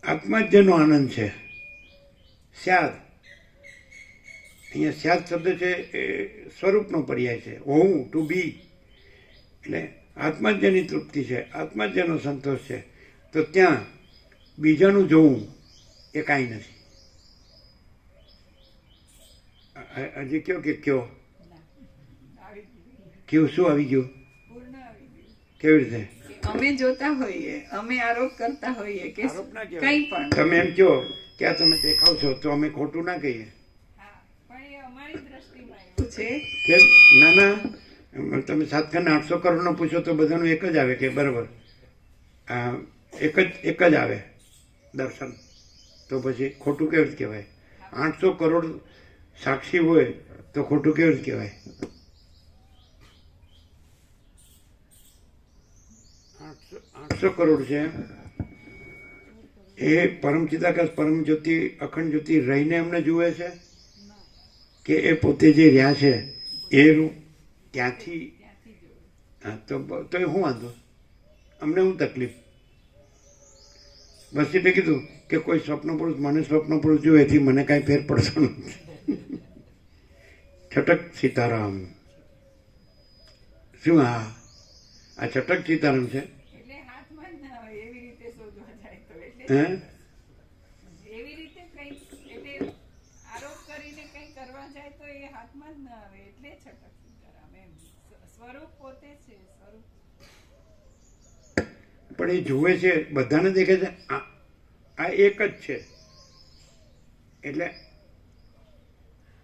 આત્મા જ જેનો આનંદ છે, સ્યાદ. અહીંયા સ્યાદ શબ્દ છે એ સ્વરૂપનો પર્યાય છે. હું, ટુ બી. એટલે આત્મા જ જેની તૃપ્તિ છે, આત્મા જ જેનો સંતોષ છે, તો ત્યાં બીજાનું જોવું એ કાંઈ નથી. હજી કયો કે કયો કેવું શું આવી ગયું? પૂર્ણ આવી ગયું. કેવી રીતે? અમે જોતા હોઈએ, અમે આરોપ કરતા હોઈએ કે આરોપ ના કહેવાય. કંઈ પણ. તમે એમ કહો કે આ તમે દેખાવ છો તો અમે ખોટું ના કહીએ. હા, પણ એ અમારી દ્રષ્ટિમાં એવું છે. કેમ? ના ના, તમે સાતખંડના 800 કરોડનો પૂછો તો બધાનું એક જ આવે કે બરાબર એક જ આવે દર્શન. તો પછી ખોટું કેવી રીતે કહેવાય? 800 કરોડ સાક્ષી હોય તો ખોટું કેવી રીતે કહેવાય? 800 કરોડ છે એ પરમ ચિદાકાશ પરમ જ્યોતિ અખંડ જ્યોતિ રહીને અમને જુએ છે કે એ પોતે જે રહ્યા છે એ રૂપ ત્યાંથી? હા, તો એ શું વાંધો? અમને શું તકલીફ? બસ એટલે કીધું કે કોઈ સ્વપ્ન પુરુષ મને સ્વપ્ન પુરુષ જોવે એથી મને કાંઈ ફેર પડતો નથી. છટક સીતારામ. શું આ છટક સીતારામ છે? એટલે હાથમાં જ ના આવે એવી રીતે શોધવા જાય તો એટલે હે એવી રીતે કંઈ એટલે આરોપ કરીને કંઈ કરવા જાય તો એ હાથમાં જ ના આવે એટલે છટક સીતારામ એમ સ્વરૂપ પોતે છે સ્વરૂપ. પણ એ જુએ છે, બધાને દેખે છે આ એક જ છે. એટલે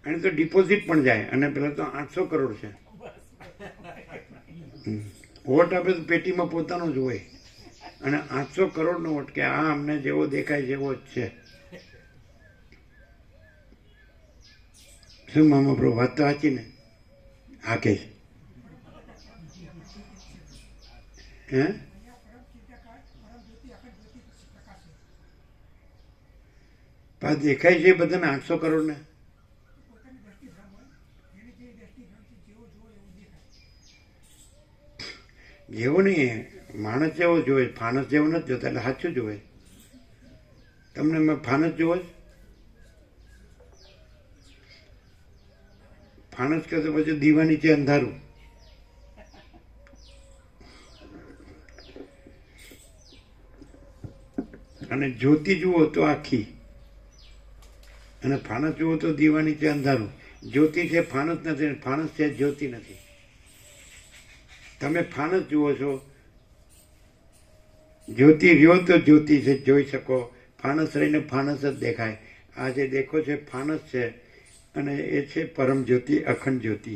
એને તો ડિપોઝિટ પણ જાય, અને પેલા તો 800 કરોડ છે. વોટ આપે તો પેટીમાં પોતાનો જ હોય, અને 800 કરોડનો વોટ કે આ અમને જેવો દેખાય જેવો જ છે. શું મામા પ્રભુ વાત તો સાચી ને? હા કે હે પા દેખાય છે બધાને 800 કરોડને? જેવો નહીં, માણસ જેવો જોવે, ફાનસ જેવો નથી જોતા, એટલે સાચું જોવે. તમને મેં ફાનસ જોવો જ? ફાનસ કહે તો પછી દીવા નીચે અંધારું. અને જ્યોતિ જુઓ તો આખી, અને ફાનસ જુઓ તો દીવા નીચે અંધારું. જ્યોતિ છે ફાનસ નથી, ફાનસ છે જ્યોતિ નથી. તમે ફાનસ જુઓ છો, જ્યોતિ રહ્યો તો જ્યોતિ છે જોઈ શકો, ફાનસ રહીને ફાનસ જ દેખાય. આ જે દેખો છે ફાનસ છે, અને એ છે પરમ જ્યોતિ, અખંડ જ્યોતિ.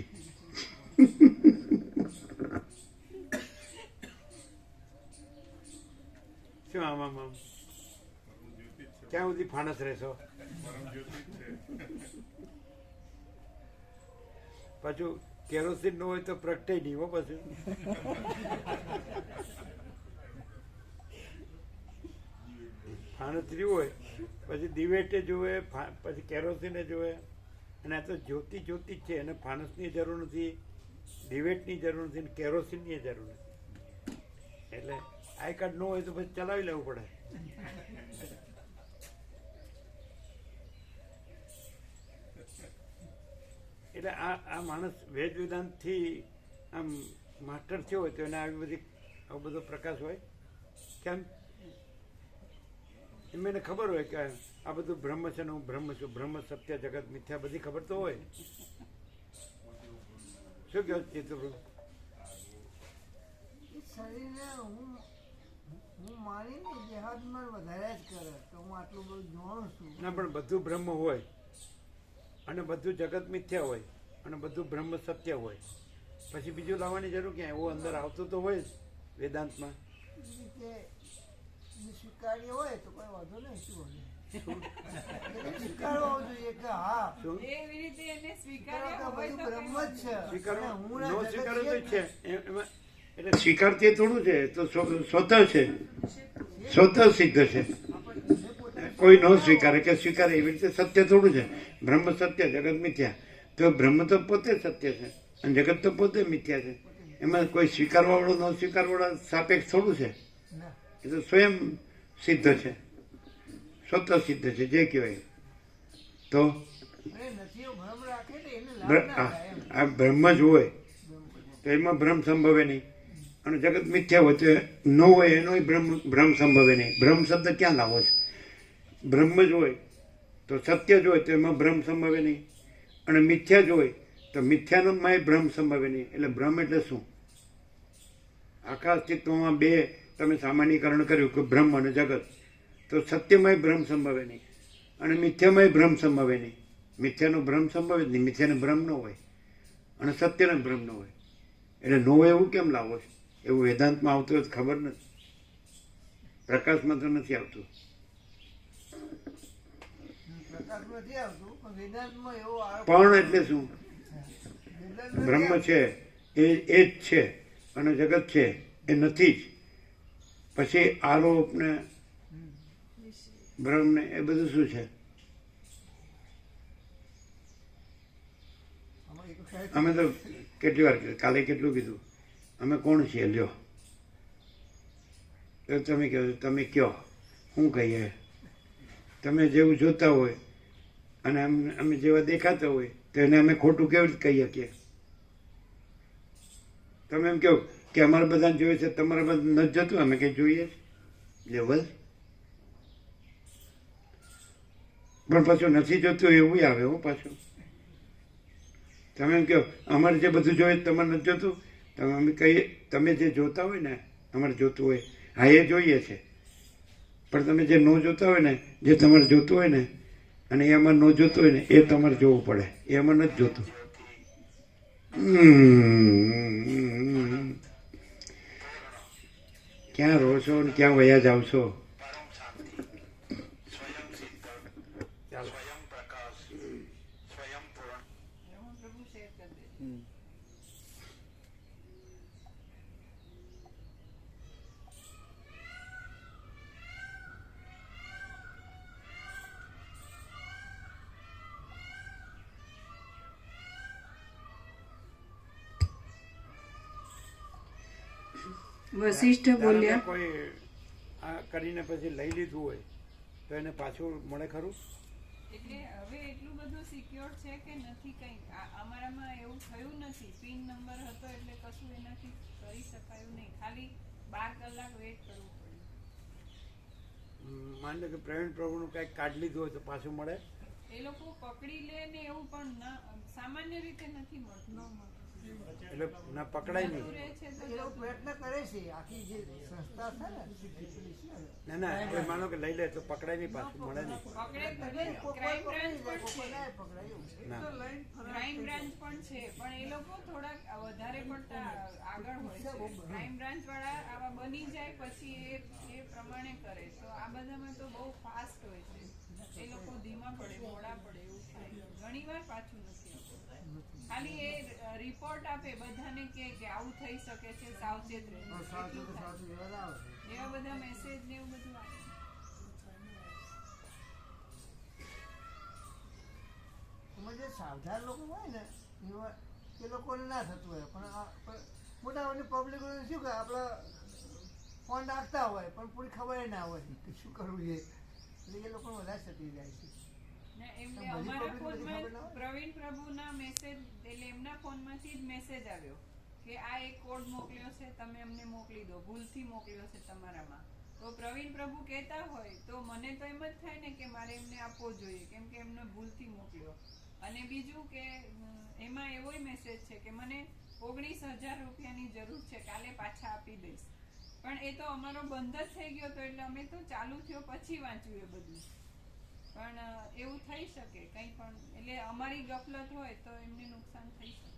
શું આમ ક્યાં સુધી ફાનસ રહેશો? પાછું કેરોસીન ન હોય તો પ્રગટે નહીં હો. પાછું ફાનસ રહ્યું હોય પછી દિવેટે જોવે, પછી કેરોસીને જોવે. અને આ તો જ્યોતિ જ્યોતિ જ છે, એને ફાનસની જરૂર નથી, દિવેટની જરૂર નથી, કેરોસીનની જરૂર નથી. એટલે આઈ કાર્ડ ન હોય તો પછી ચલાવી લેવું પડે. એટલે આ માણસ વેદ વેદાંતથી આમ માસ્ટર થયો હોય તો એને આવો બધો પ્રકાશ હોય. કેમ? એમ એને ખબર હોય કે આ બધું બ્રહ્મ છે ને હું બ્રહ્મ છું, બ્રહ્મ સત્ય જગત મિથ્યા બધી ખબર તો હોય. શું કહો ચેતુપ્રભુ? શરીરને હું માનીને જેહાદમાં વધારે જ કરે તો હું આટલું બધું જાણું છું. ના, પણ બધું બ્રહ્મ હોય, અને બધું જગત મિથ્યા હોય, અને બધું બ્રહ્મ સત્ય હોય, પછી બીજું લાવવાની જરૂર ક્યાં? એવો અંદર આવતો તો હોય જ વેદાંતમાં. રીતે સ્વીકાર્ય હોય તો કોઈ વાંધો નહીં. શું હોય સ્વીકારવા જોઈએ કે હા એવી રીતે એને સ્વીકાર્ય હોય તો બ્રહ્મ જ છે. સ્વીકારો હું ન સ્વીકારો તો જ છે. એમાં એટલે સ્વીકારતી થોડું છે, તો સ્વતઃ છે, સ્વતઃ સિદ્ધ છે. કોઈ ન સ્વીકારે કે સ્વીકારે એવી રીતે સત્ય થોડું છે. બ્રહ્મ સત્ય, જગત મિથ્યા. તો બ્રહ્મ તો પોતે સત્ય છે, અને જગત તો પોતે મિથ્યા છે. એમાં કોઈ સ્વીકારવાવાળો ન સ્વીકારવાળો સાપેક્ષ થોડું છે. એ તો સ્વયં સિદ્ધ છે, સ્વતઃ સિદ્ધ છે જે કહેવાય. તો નથી ભ્રમ રાખે ને એને લાભ ના થાય એમ. આ બ્રહ્મ જ હોય તો એમાં ભ્રમ સંભવે નહીં, અને જગત મિથ્યા હોય તો ન હોય એનો ભ્રમ સંભવે નહીં. ભ્રમ શબ્દ ક્યાં લાવો છે? બ્રહ્મ જ હોય તો સત્ય જ હોય તો એમાં ભ્રમ સંભવે નહીં, અને મિથ્યા જ હોય તો મિથ્યામાં ભ્રમ સંભવે નહીં. એટલે ભ્રમ એટલે શું? આખા અસ્તિત્વમાં બે તમે સામાન્યકરણ કર્યું કે બ્રહ્મ અને જગત, તો સત્યમાંય ભ્રમ સંભવે નહીં, અને મિથ્યામાંય ભ્રમ સંભવે નહીં. મિથ્યાનો ભ્રમ સંભવે જ નહીં, મિથ્યાનો ભ્રમ ન હોય, અને સત્યનો ભ્રમ ન હોય. એટલે ન હોય એવું કેમ લાવો છો? એવું વેદાંતમાં આવતું હોય તો ખબર નથી, પ્રકાશમાં તો નથી આવતું. પ્રકાશ નથી આવતું પણ વેદાંતમાં એવો આરોપ પણ એટલે શું? વેદાંતમાં બ્રહ્મ છે એ જ છે, અને જગત છે એ નથી જ. પછી આરોપ ને ભ્રમ ને એ બધું શું છે? આમાં એક સાહેબ અમે તો કેટલી વાર કીધું, કાલે કેટલું કીધું, અમે કોણ છીએ લ્યો? તો તમે કહો, તમે કયો, શું કહીએ? તમે જેવું જોતા હોય અને અમે જેવા દેખાતા હોય તો એને અમે ખોટું કેવી રીતે કહી શકીએ? તમે એમ કહો કે અમારે બધાને જોઈએ છે, તમારે બધા નથી જતું, અમે કંઈ જોઈએ લેવલ, પણ પાછું નથી જોતું એવું આવે હો પાછું. તમે એમ કહો અમારે જે બધું જોઈએ તમારે નથી જોતું, તમે અમે કહીએ તમે જે જોતા હોય ને અમારે જોતું હોય, હા એ જોઈએ છે, પણ તમે જે ન જોતા હોય ને, જે તમારે જોતું હોય ને અને એ અમારે ન જોતું હોય ને, એ તમારે જોવું પડે, એ અમારે નથી જોતું. ક્યાં રહો છો ને ક્યાં વયા જાવ છો? એમાં પ્રભુ શેર કરી દે. વશિષ્ઠ બોલ્યા, કોઈ આ કરીને પછી લઈ લીધું હોય તો એને પાછું મળે ખરું? એટલે હવે એટલું બધું સિક્યોર છે કે નથી કંઈ. અમારામાં એવું થયું નથી. પિન નંબર હતો એટલે કશું એનાથી કરી શકાયું નહીં. ખાલી 12 કલાક વેઇટ કરવું પડ્યું. માની લો કે પ્રવીણ પ્રભુનું કંઈક કાર્ડ લીધું હોય તો પાછું મળે? એ લોકો પકડી લે ને એવું પણ સામાન્ય રીતે નથી મળતું. એટલે ના પકડાય નહીં. રહે છે તો એ લોકો પ્રયત્ન કરે છે, આખી જે સંસ્થા છે ને ના એ માનો કે લઈ લે તો પકડાય નહીં, પાછું મળે નહીં. પકડે. ક્રાઇમ બ્રાન્ચ પણ છે. ના ક્રાઇમ બ્રાન્ચ પણ છે, પણ એ લોકો થોડાક વધારે પડતા આગળ હોય છે. ક્રાઇમ બ્રાન્ચ વાળા આવા બની જાય પછી એ પ્રમાણે કરે. તો આ બધામાં તો બહુ ફાસ્ટ હોય છે. એ લોકો ધીમા પડે, મોડા પડે એવું થાય. ઘણી વાર પાછું નથી આવતું. ખાલી એ રિપોર્ટ આપે બધાને કે આવું થઈ શકે છે, સાવચેત રહેજો. એવા બધા મેસેજ ને એવું બધું આવે. એમાં જે સાવધાન લોકો હોય ને એ લોકોને ના થતું હોય, પણ મોટાભાગની પબ્લિક શું કે આપણે ફોન રાખતા હોય પણ પૂરી ખબર ના હોય કે શું કરવું છે, એટલે એ લોકો વધારે થતી જાય છે. એમને અમારા ફોનમાં પ્રવીણ પ્રભુના મેસેજ, એટલે એમના ફોનમાંથી જ મેસેજ આવ્યો કે આ એક કોડ મોકલ્યો છે, તમે અમને મોકલી દો, ભૂલથી મોકલ્યો છે તમારામાં. તો પ્રવીણ પ્રભુ કહેતા હોય તો મને તો એમ જ થાય ને કે મારે એમને આપવો જોઈએ, કેમ કે એમને ભૂલથી મોકલ્યો. અને બીજું કે એમાં એવો મેસેજ છે કે મને 19,000 રૂપિયાની જરૂર છે, કાલે પાછા આપી દઈશ. પણ એ તો અમારો બંધ જ થઈ ગયો હતો, એટલે અમે તો ચાલુ થયો પછી વાંચ્યું એ બધું. પણ એવું થઈ શકે કંઈ પણ, એટલે અમારી ગફલત હોય તો એમને નુકસાન થઈ શકે.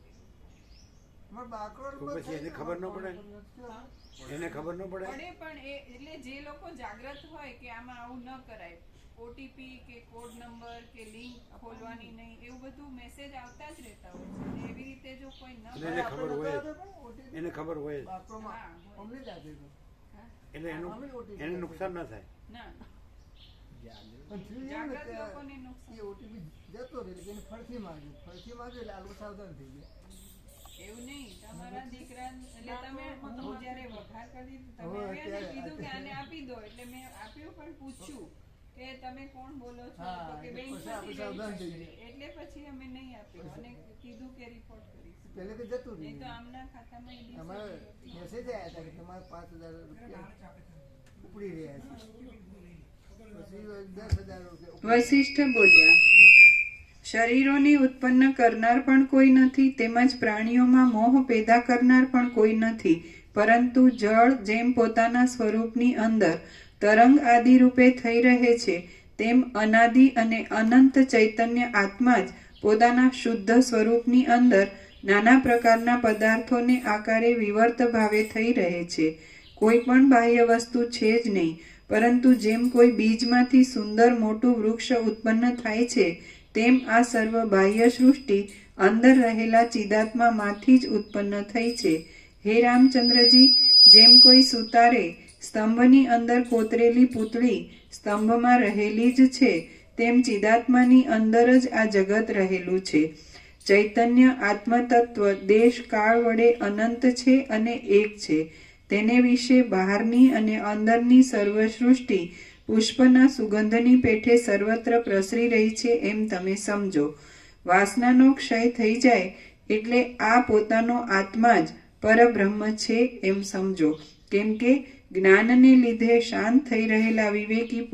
તો પછી એને ખબર ન પડે? એને ખબર ન પડે? પણ એટલે જે લોકો જાગૃત હોય કે આમાં આવું ન કરાય, ઓટીપી કે કોડ નંબર કે લિંક ખોલવાની નહીં, એવું બધું મેસેજ આવતા જ રહેતા હોય છે. એવી રીતે જો કોઈ ન એને ખબર હોય, એને ખબર હોય એટલે એને નુકસાન ના થાય. ના ફરથી માંગ્યું એટલે આ લોકો સાવધાન થઈ ગયા. એવું નહીં, તમારા દીકરા એટલે તમે હું જયારે વઘાર કરી તમે કીધું કે આને આપી દો, એટલે મેં આપ્યું પણ પૂછ્યું કે તમે કોણ બોલો છો, તો કે બેંક એટલે પછી અમે નહીં આપ્યું અને કીધું કે રિપોર્ટ કરીશું. પહેલે કે જતું એ તો આમના ખાતામાં અમારે મેસેજ આવ્યા હતા કે તમારે 5,000 રૂપિયા ઉપડી રહ્યા છે. વશિષ્ઠ બોલ્યા, શરીરોની ઉત્પન્ન કરનાર પણ કોઈ નથી, તેમજ પ્રાણીઓમાં મોહ પેદા કરનાર પણ કોઈ નથી, પરંતુ જળ જેમ પોતાના સ્વરૂપની અંદર તરંગ આદિ રૂપે થઈ રહે છે, તેમ અનાદિ અને અનંત ચૈતન્ય આત્મા જ પોતાના શુદ્ધ સ્વરૂપની અંદર નાના પ્રકારના પદાર્થોને આકારે વિવર્ત ભાવે થઈ રહે છે. કોઈ પણ બાહ્ય વસ્તુ છે જ નહીં, પરંતુ જેમ કોઈ બીજમાંથી સુંદર મોટું વૃક્ષ ઉત્પન્ન થાય છે, તેમ આ સર્વ બાહ્ય સૃષ્ટિ અંદર રહેલા ચિદાત્મામાંથી જ ઉત્પન્ન થઈ છે. હે રામચંદ્રજી, જેમ કોઈ સુતારે સ્તંભની અંદર કોતરેલી પૂતળી સ્તંભમાં રહેલી જ છે, તેમ ચિદાત્માની અંદર જ આ જગત રહેલું છે. ચૈતન્ય આત્મતત્વ દેશ કાળ વડે અનંત છે અને એક છે. તેને વિશે બહારની અને અંદરની સર્વસૃષ્ટિ પુષ્પના સુગંધની પેઠે સર્વત્ર પ્રસરી રહી છે એમ તમે સમજો. વાસનાનો ક્ષય થઈ જાય એટલે આ પોતાનો આત્મા જ પરબ્રહ્મ છે એમ સમજો. કેમ કે જ્ઞાનને લીધે શાંત થઈ રહેલા વિવેકી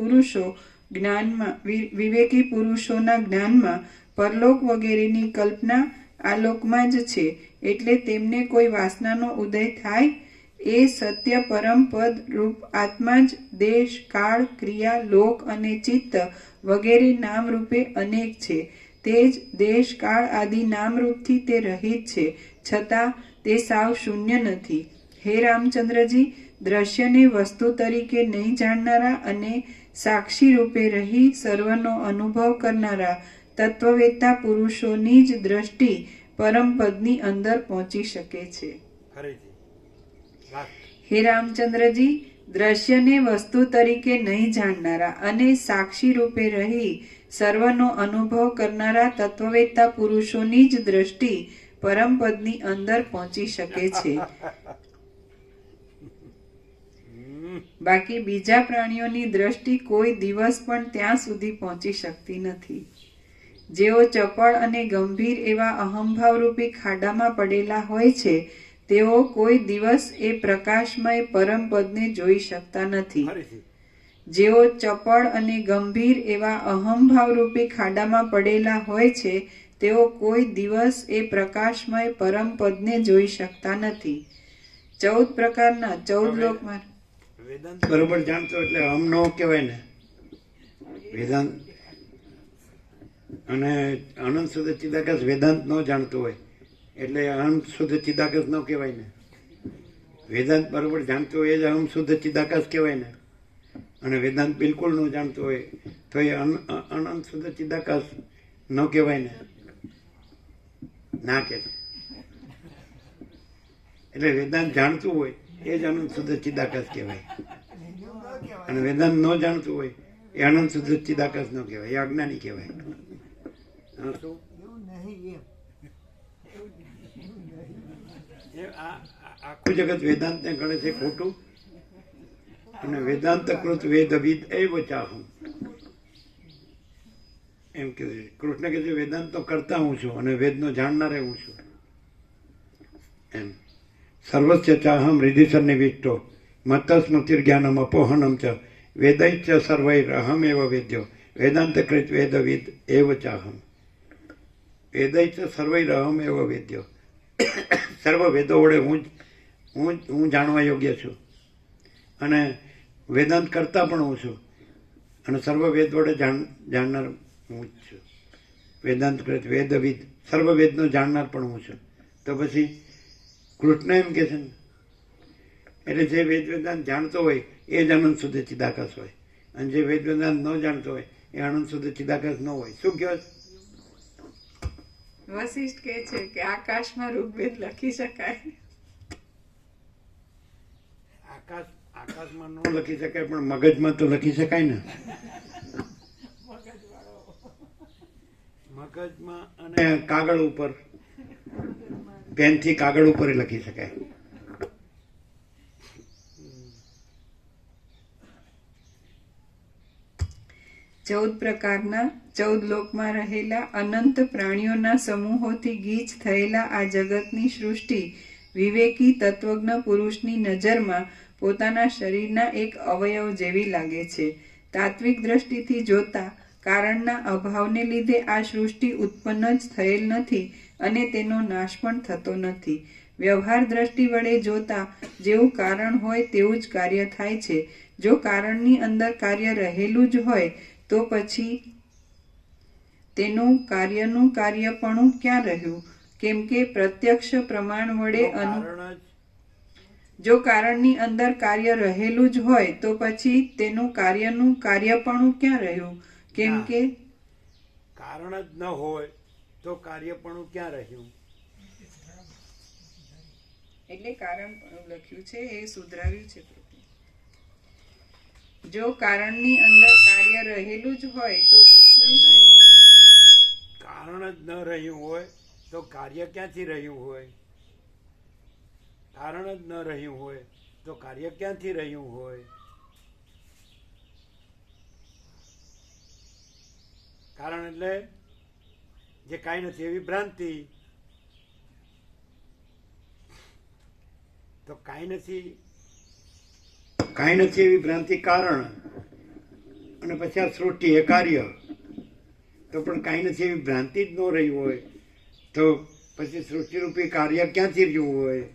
પુરુષોના જ્ઞાનમાં પરલોક વગેરેની કલ્પના આલોકમાં જ છે. એટલે તેમને કોઈ વાસનાનો ઉદય થાય એ સત્ય પરમ પદ રૂપ આત્મા જ દેશ, કાળ, ક્રિયા, લોક અને ચિત્ત વગેરે નામ રૂપે અનેક છે. તે જ દેશ, કાળ આદિ નામરૂપથી તે રહિત છે, છતાં તે સાવ શૂન્ય નથી. હે રામચંદ્રજી, દ્રશ્યને વસ્તુ તરીકે નહીં જાણનારા અને સાક્ષી રૂપે રહી સર્વનો અનુભવ કરનારા તત્વવેત્તા પુરુષોની જ દ્રષ્ટિ પરમપદની અંદર પહોંચી શકે છે. હે રામચંદ્રજી, દ્રશ્યને વસ્તુ તરીકે નહીં જાણનારા અને સાક્ષી રૂપે રહી સર્વનો અનુભવ કરનારા તત્વવેત્તા પુરુષોની જ દ્રષ્ટિ પરમપદની અંદર પહોંચી શકે છે. બાકી બીજા પ્રાણીઓની દ્રષ્ટિ કોઈ દિવસ પણ ત્યાં સુધી પહોંચી શકતી નથી. જેઓ ચપળ અને ગંભીર એવા અહંભાવરૂપી ખાડામાં પડેલા હોય છે, તેઓ કોઈ દિવસ એ પ્રકાશમય પરમપદને જોઈ શકતા નથી. જેઓ ચપળ અને ગંભીર એવા અહંભાવરૂપી ખાડામાં પડેલા હોય છે, તેઓ કોઈ દિવસ એ પ્રકાશમય પરમપદને જોઈ શકતા નથી. 14 પ્રકારના 14 લોકમાં વેદાંત બરોબર જાણતો એટલે અહમ નો કહેવાય ને વેદાંત. અને અનંત શુદ્ધ ચિદાકાશ વેદાંત ન જાણતો હોય એટલે અહમ શુદ્ધ ચિદાકાશ ન કહેવાય ને. વેદાંત બરોબર જાણતો હોય એ જ અહમ શુદ્ધ ચિદાકાશ કહેવાય ને. અને વેદાંત બિલકુલ ન જાણતો હોય તો એ અનંત શુદ્ધ ચિદાકાશ ન કહેવાય ને. ના કે એટલે વેદાંત જાણતું હોય એ જ અનંત શુદ્ધ ચિદાકાશ કહેવાય. અને વેદાંત ન જાણતું હોય એ અનંત શુદ્ધ ચિદાકાશ ન કહેવાય, એ અજ્ઞાની કહેવાય. આખું જગત વેદાંતને ગણે છે ખોટું. અને વેદાંત કૃત વેદવિદ એવ ચાહમ એમ કે કૃષ્ણ કે છે વેદાંત તો કરતા હું છું અને વેદનો જાણનારે હું છું એમ. સર્વસ્ય ચાહમ હૃદય નિવિષ્ટો મત સ્મૃતિર જ્ઞાનમ અપોહનમ ચ વેદૈચ સર્વૈર અહમ એવ વેદ્યો વેદાંત કૃત વેદવિદ એવ ચાહમ. વેદૈચ સર્વૈર અહમ એવ વેદ્યો, સર્વ વેદો વડે હું જાણવા યોગ્ય છું. અને વેદાંત કરતા પણ હું છું. અને સર્વ વેદ વડે જાણનાર હું જ છું. વેદાંત કૃત વેદવિદ, સર્વ વેદનો જાણનાર પણ હું છું. તો પછી કૃષ્ણ એમ કે છે ને, એટલે જે વેદ વેદાંત જાણતો હોય એ જ અનંત શુદ્ધ ચિદાકાશ હોય. અને જે વેદ વેદાંત ન જાણતો હોય એ અનંત શુદ્ધ ચિદાકાશ ન હોય. શું કહેવાય? વશિષ્ઠ કહે છે કે આકાશમાં ઋગ્વેદ લખી શકાય. આકાશમાં ન લખી શકાય પણ મગજમાં તો લખી શકાય ને. મગજમાં અને કાગળ ઉપર, પેનથી કાગળ ઉપર લખી શકાય. 14 પ્રકારના 14 લોકમાં રહેલા અનંત પ્રાણીઓના સમૂહોથી ગીચ થયેલા આ જગતની સૃષ્ટિ વિવેકી તત્વજ્ઞ પુરુષની નજરમાં પોતાના શરીરના એક અવયવ જેવી લાગે છે. તાત્વિક દ્રષ્ટિથી જોતા કારણના અભાવને લીધે આ સૃષ્ટિ ઉત્પન્ન જ થયેલ નથી અને તેનો નાશ પણ થતો નથી. વ્યવહાર દ્રષ્ટિ વડે જોતા જેવું કારણ હોય તેવું જ કાર્ય થાય છે. જો કારણની અંદર કાર્ય રહેલું જ હોય તો પછી તેનું કાર્યનું કાર્યપણું ક્યાં રહ્યું? કેમ કે પ્રત્યક્ષ પ્રમાણ વડે જો કારણની અંદર કાર્ય રહેલું જ હોય તો પછી તેનું કાર્યનું કાર્યપણું ક્યાં રહ્યું? કેમ કે કારણ જ ન હોય તો કાર્યપણું ક્યાં રહ્યું? એટલે કારણપણું લખ્યું છે એ સુધરાવ્યું છે. જો કારણની અંદર કાર્ય રહેલું જ હોય તો પછી નહીં, કારણ જ ન રહ્યું હોય તો કાર્ય ક્યાંથી રહ્યું હોય? કારણ જ ન રહ્યું હોય તો કાર્ય ક્યાંથી રહ્યું હોય? કારણ એટલે જે કાંઈ નથી એવી ભ્રાંતિ. તો કાંઈ નથી એવી ભ્રાંતિ કારણ, અને પછી આ સૃષ્ટિ એ કાર્ય. તો પણ કાંઈ નથી એવી ભ્રાંતિ જ ન રહી હોય તો પછી સૃષ્ટિરૂપી કાર્ય ક્યાંથી રહ્યું હોય?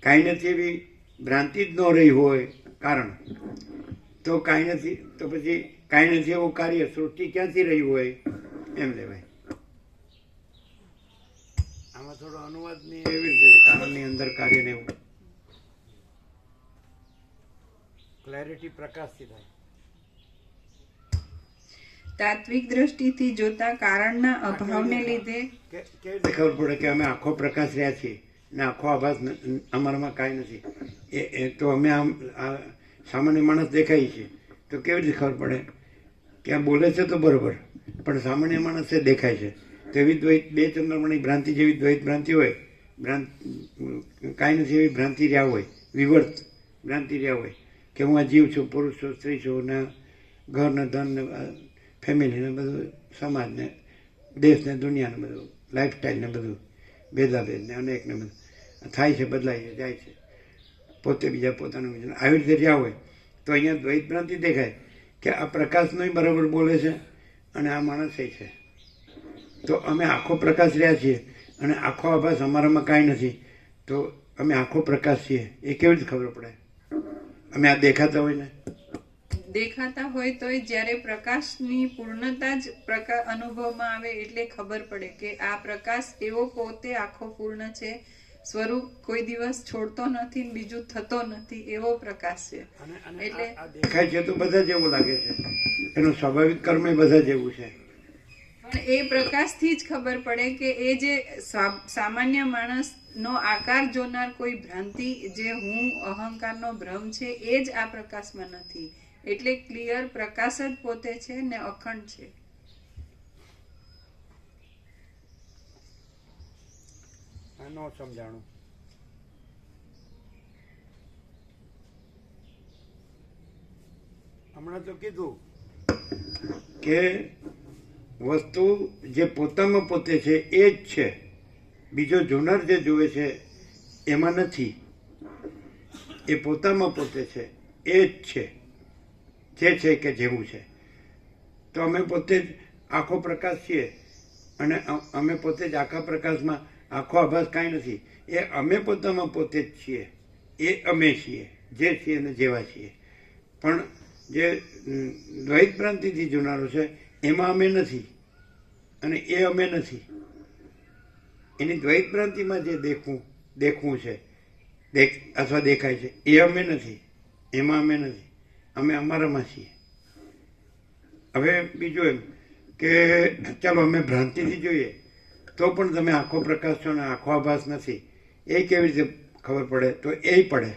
કાંઈ નથી એવી ભ્રાંતિ જ ન રહી હોય કારણ, તો કાંઈ નથી, તો પછી કાંઈ નથી એવું કાર્ય સૃષ્ટિ ક્યાંથી રહ્યું હોય એમ લેવાય. આમાં થોડો અનુવાદની એવી રીતે કારણની અંદર કાર્ય ને એવું ક્લેરિટી પ્રકાશથી થાય. તાત્વિક દ્રષ્ટિથી જોતા કારણના અભાવને લીધે કેવી રીતે ખબર પડે કે અમે આખો પ્રકાશ રહ્યા છીએ ને આખો આભાસ અમારામાં કાંઈ નથી? એ તો અમે આમ સામાન્ય માણસ દેખાય છે તો કેવી રીતે ખબર પડે કે આ બોલે છે તો બરોબર, પણ સામાન્ય માણસ એ દેખાય છે? તો એવી દ્વૈત, બે ચંદ્રમણી ભ્રાંતિ જેવી દ્વૈત ભ્રાંતિ હોય, કાંઈ નથી એવી ભ્રાંતિ રહ્યા હોય, વિવર્ત ભ્રાંતિ રહ્યા હોય કે હું આ જીવ છું, પુરુષ છું, સ્ત્રી છું, ને ઘર ને ધન ને ફેમિલીને બધું, સમાજને, દેશને, દુનિયાને બધું, લાઈફસ્ટાઈલને બધું, ભેદાભેદને અનેકને બધું થાય છે, બદલાય છે, જાય છે, પોતે બીજા પોતાનું બીજા આવી રીતે રહ્યા હોય તો અહીંયા દ્વૈત ભ્રાંતિ દેખાય કે આ પ્રકાશનો બરાબર બોલે છે અને આ માણસ છે. તો અમે આખો પ્રકાશ રહ્યા છીએ અને આખો આભાસ અમારામાં કાંઈ નથી, તો અમે આખો પ્રકાશ છીએ એ કેવી રીતે ખબર પડે? અમે આ દેખાતા હોય ને, દેખાતા હોય તોય જ્યારે પ્રકાશની પૂર્ણતા જ અનુભવમાં આવે એટલે ખબર પડે કે આ પ્રકાશ એવો પોતે આખો પૂર્ણ છે, સ્વરૂપ કોઈ દિવસ છોડતો નથી, બીજું થતો નથી, એવો પ્રકાશ છે. એટલે દેખાય છે તો બધા જેવું લાગે છે, એનું સ્વાભાવિક કર્મ બધા જેવું છે. પણ એ પ્રકાશથી જ ખબર પડે કે એ જે સામાન્ય માણસનો આકાર જોનાર કોઈ ભ્રાંતિ, જે હું અહંકારનો ભ્રમ છે, એ જ આ પ્રકાશમાં નથી. એટલે ક્લિયર પ્રકાશ જ પોતે છે ને અખંડ છે. ન સમજાણું. હમણાં તો કીધું કે વસ્તુ જે પોતામાં પોતે છે એ જ છે, બીજો જોનાર જે જોવે છે એમાં નથી. એ પોતામાં પોતે છે એ જ છે, જે છે કે જેવું છે. તો અમે પોતે જ આખો પ્રકાશ છીએ અને અમે પોતે જ આખા પ્રકાશમાં, આખો આભાસ કાંઈ નથી. એ અમે પોતામાં પોતે જ છીએ, એ અમે છીએ, જે છીએ ને જેવા છીએ. પણ જે દ્વૈત ભ્રાંતિથી જોનારો છે એમાં અમે નથી અને એ અમે નથી. એની દ્વૈત ભ્રાંતિમાં જે દેખવું છે અથવા દેખાય છે એ અમે નથી, એમાં અમે નથી, અમે અમારામાં છીએ. હવે બીજું એમ કે ચાલો અમે ભ્રાંતિથી જોઈએ તો પણ તમે આખો પ્રકાશ છો ને આખો આભાસ નથી, એ કેવી રીતે ખબર પડે? તો એ પડે.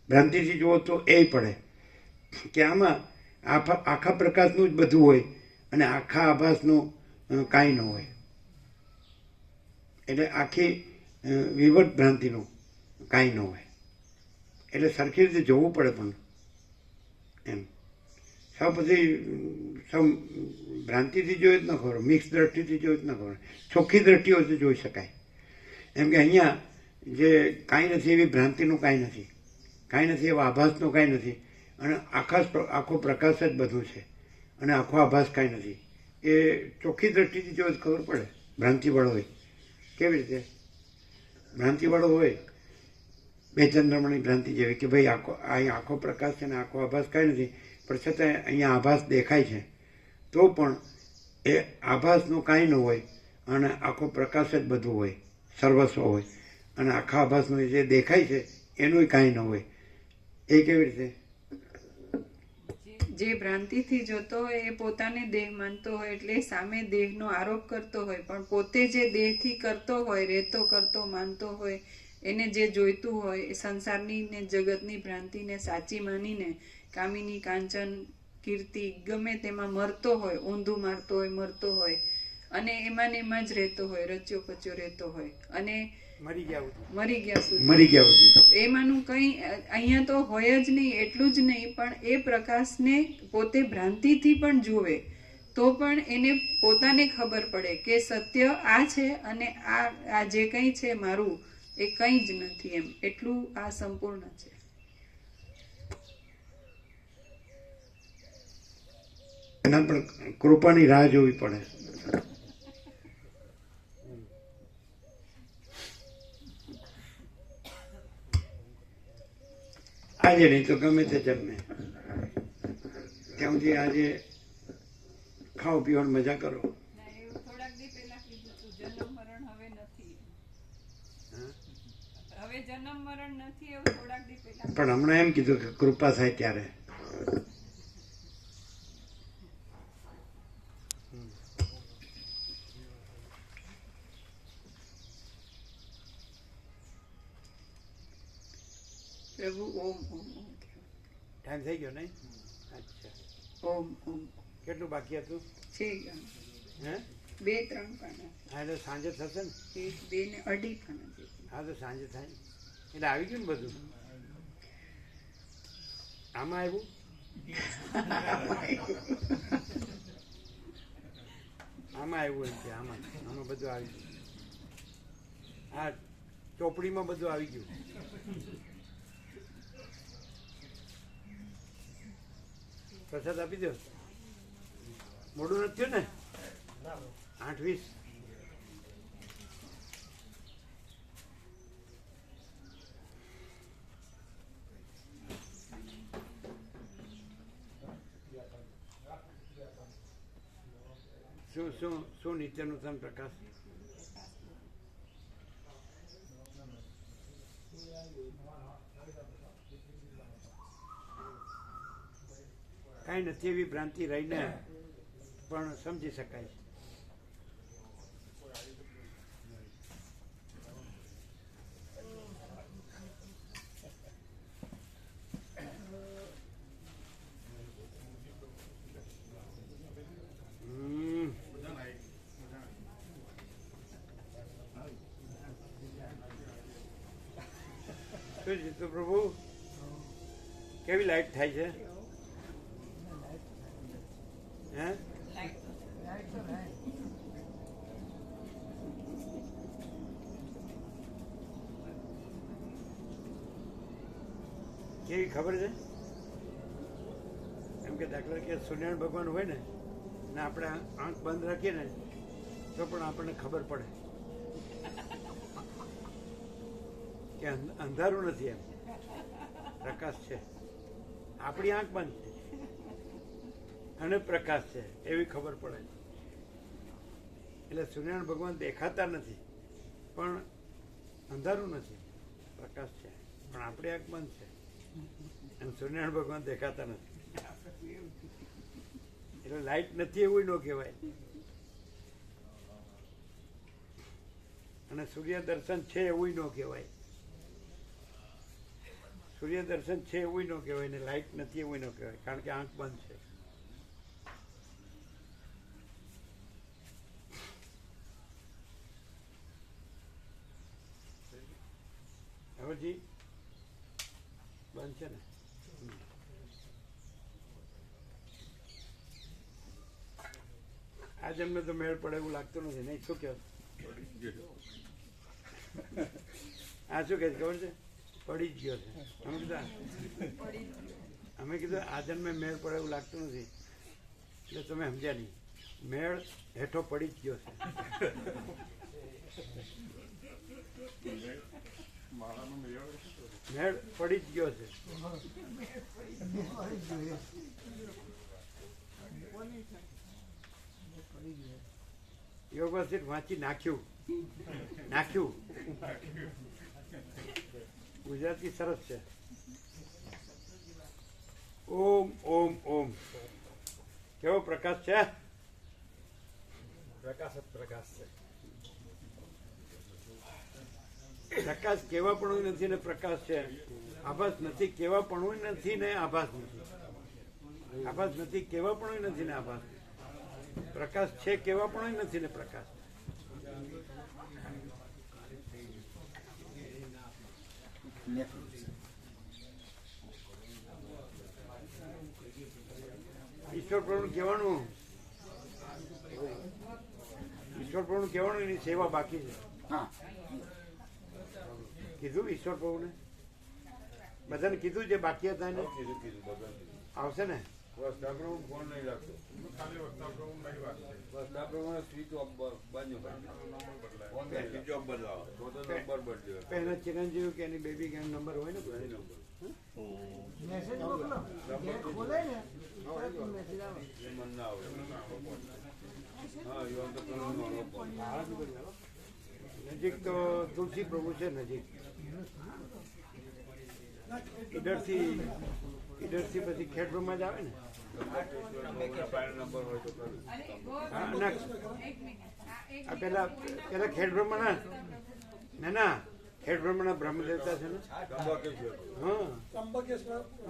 ભ્રાંતિથી જુઓ તો એ પડે કે આમાં આખા પ્રકાશનું જ બધું હોય અને આખા આભાસનું કાંઈ ન હોય. એટલે આખી વિવર્ત ભ્રાંતિનું કાંઈ ન હોય. એટલે સરખી રીતે જોવું પડે પણ એમ. સૌ પછી ભ્રાંતિથી જોયું જ ન ખબર, મિક્સ દ્રષ્ટિથી જોયું જ ન ખબર, ચોખ્ખી દ્રષ્ટિ હોય તો જોઈ શકાય. એમ કે અહીંયા જે કાંઈ નથી એવી ભ્રાંતિનું કાંઈ નથી, કાંઈ નથી એવા આભાસનું કાંઈ નથી અને આખો પ્રકાશ જ બધું છે અને આખો આભાસ કાંઈ નથી. એ ચોખ્ખી દ્રષ્ટિથી જો ખબર પડે. ભ્રાંતિવાળો હોય કેવી રીતે? ભ્રાંતિવાળો હોય બે ચંદ્રમણી ભ્રાંતિ જેવી કે ભાઈ અહીંયા આખો પ્રકાશ છે ને આખો આભાસ કાંઈ નથી, પણ છતાં અહીંયા આભાસ દેખાય છે તો પણ એ આભાસનું કાંઈ ન હોય અને આખો પ્રકાશ જ બધું હોય, સર્વસ્વ હોય અને આખા આભાસનું જે દેખાય છે એનું કાંઈ ન હોય. એ કેવી રીતે? જે ભ્રાંતિથી જોતો હોય એ પોતાને દેહ માનતો હોય એટલે સામે દેહનો આરોપ કરતો હોય, પણ પોતે જે દેહથી કરતો હોય, રહેતો કરતો માનતો હોય, એને જે જોઈતું હોય એ સંસારની ને જગતની ભ્રાંતિને સાચી માનીને કામિની, કાંચન, કીર્તિ ગમે તેમાં મરતો હોય, ઊંધું મારતો હોય, મરતો હોય અને એમાં ને એમાં જ રહેતો હોય, રચ્યો પચ્યો રહેતો હોય અને મરી ગયા સુધી એમાંનું કંઈ અહીંયા તો હોય જ નહીં, એટલું જ નહીં, પણ એ પ્રકાશને પોતે ભ્રાંતિથી પણ જુએ તો પણ એને પોતાને ખબર પડે કે સત્ય આ છે અને આ જે કંઈ છે મારું એ કંઈ જ નથી, એમ એટલું આ સંપૂર્ણ છે. એના પણ કૃપાની રાહ જોવી પડે. આજે નહીં તો ગમે તે જન્મે ત્યાં સુધી આજે ખાઓ પીવાની મજા કરો. ના, એવું થોડાક દી પહેલા કીધું હતું, જન્મ મરણ હવે નથી, હવે જન્મ મરણ નથી એવું થોડાક દી પહેલા. પણ હમણાં એમ કીધું કે કૃપા થાય ત્યારે. પ્રભુ ઓમ ઓમ ઓમ. ટાઈમ થઈ ગયો નહીં? અચ્છા, ઓમ ઓમ કેટલું બાકી હતું? છે, હે 2-3 પાના, હા એટલે સાંજે થશે ને? 2 ને 2.5 પાના જેટલું. હા તો સાંજે થાય એટલે આવી ગયું ને બધું. આમાં આવ્યું? આમાં આવ્યું એમ કે આમાં આમાં બધું આવી ગયું. આ ચોપડીમાં બધું આવી ગયું. પ્રસાદ આપી દો. મોડું નથી થયું ને? 8:20. શું શું શું નિત્યનૂતન પ્રકાશ? કાંઈ નથી એવી ભ્રાંતિ રહીને પણ સમજી શકાય છે. શું જીતુ પ્રભુ, કેવી લાઈટ થાય છે? હે કેવી ખબર છે? એમ કે દાખલા કે સૂર્યનારાયણ ભગવાન હોય ને આપણે આંખ બંધ રાખીએ ને તો પણ આપણને ખબર પડે કે અંધારું નથી, એમ પ્રકાશ છે. આપણી આંખ બંધ છે અને પ્રકાશ છે એવી ખબર પડે. એટલે સૂર્યનારાયણ ભગવાન દેખાતા નથી પણ અંધારું નથી, પ્રકાશ છે, પણ આપણી આંખ બંધ છે અને સૂર્યનારાયણ ભગવાન દેખાતા નથી. એટલે લાઈટ નથી એવું ન કહેવાય અને સૂર્ય દર્શન છે એવું ન કહેવાય. સૂર્ય દર્શન છે એવું ન કહેવાય ને લાઈટ નથી એવું ન કહેવાય, કારણ કે આંખ બંધ છે. હવેજી બંધ છે ને? આ જન્મે તો મેળ પડે એવું લાગતું નથી, નહીં? શું કહો? આ શું કહે છે ખબર છે? પડી જ ગયો છે. અમે કીધું આ જન્મે મેળ પડે એવું લાગતું નથી, એટલે તમે સમજ્યા નહીં. મેળ હેઠો પડી જ ગયો છે. મેળ પડી જ ગયો છે. વ્યવસ્થિત વાંચી નાખ્યું. ગુજરાતી સરસ છે. ઓમ ઓમ ઓમ. કેવો પ્રકાશ છે? પ્રકાશ જ પ્રકાશ છે. પ્રકાશ કેવા પણ નથી ને પ્રકાશ છે. આભાસ નથી કેવા પણ નથી ને આભાસ નથી. આભાસ નથી કેવા પણ નથી ને આભાસ. પ્રકાશ છે કેવા પણ નથી ને પ્રકાશ. ઈશ્વર પ્રભુ કહેવાનું, ઈશ્વર પ્રભુ કહેવાનું એની સેવા બાકી છે. હા કીધું ઈશ્વર પ્રભુને, બધાને કીધું જે બાકી હતા એને આવશે ને. ફોન નહીં લાગતો, ખાલી વસ્તા નહીં વાત સ્વિચ ઓફ બાજુ સ્વિચ ઓફ બદલાવો તો નંબર બદલ્યો. પહેલા ચિરંજીવી કે એની બેબી કે નંબર હોય ને, મેસેજ મોકલો જે ખોલે ને તરત મેસેજ આવે. એ મન ના આવડે. હા યુવાન તો નજીક તો તુલસી પ્રભુ છે નજીક. ઈડરથી પછી ખેડબ્રહ્મા જ આવે ને. નંબર હોય તો ખરું. અને હા, ના, એક મિનિટ આ પેલા ખેડબ્રહ્મા ના ખેડબ્રહ્મા બ્રહ્મદેવતા છે ને. હા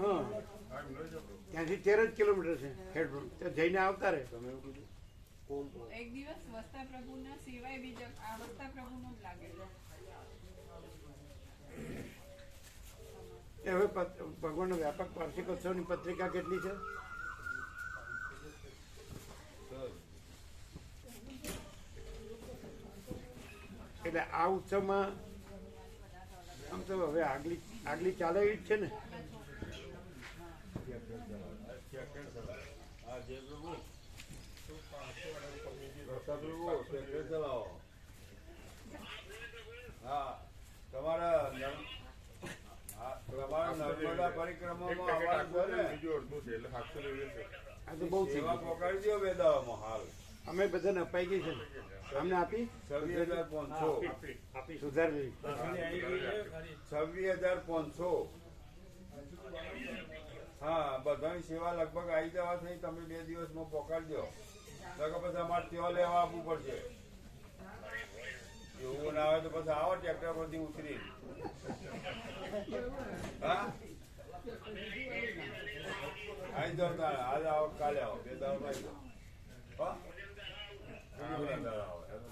હા, ત્યાંથી 13 જ કિલોમીટર છે ખેડબ્રહ્મા. ત્યાં જઈને આવતા રહે. તમે એવું કીધું એક દિવસ વસ્તા પ્રભુના સિવાય બીજા આ વસ્તા પ્રભુનો જ લાગે એ હવે ભગવાનનો વ્યાપક વાર્ષિકોત્સવની પત્રિકા કેટલી છે? એટલે આ ઉત્સવમાં આમ તો હવે આગલી ચાલે એવી જ છે ને. હા તમારા નર્મદા પરિક્રમામાં આવવાનું છે ને? આ તો બહુ થઈ સેવા ગયું. પકડી દો વેદાવામાં હાલ અમે બધાને અપાઈ ગઈ છે ને. અમને આપી 26,500 સુધારેલી. 26,500. હા બધાની સેવા લગભગ આવી જવા થઈ. તમે 2 દિવસમાં પકડજો, નકર પછી અમારે ત્યાં લેવા આપવું પડશે. એવું ના આવે તો પછી આવો ટ્રેક્ટર પરથી ઉતરી. હા આવી જાઓ તારે, આજે આવો કાલે આવો, 2 દાડો આવી જાઓ. હા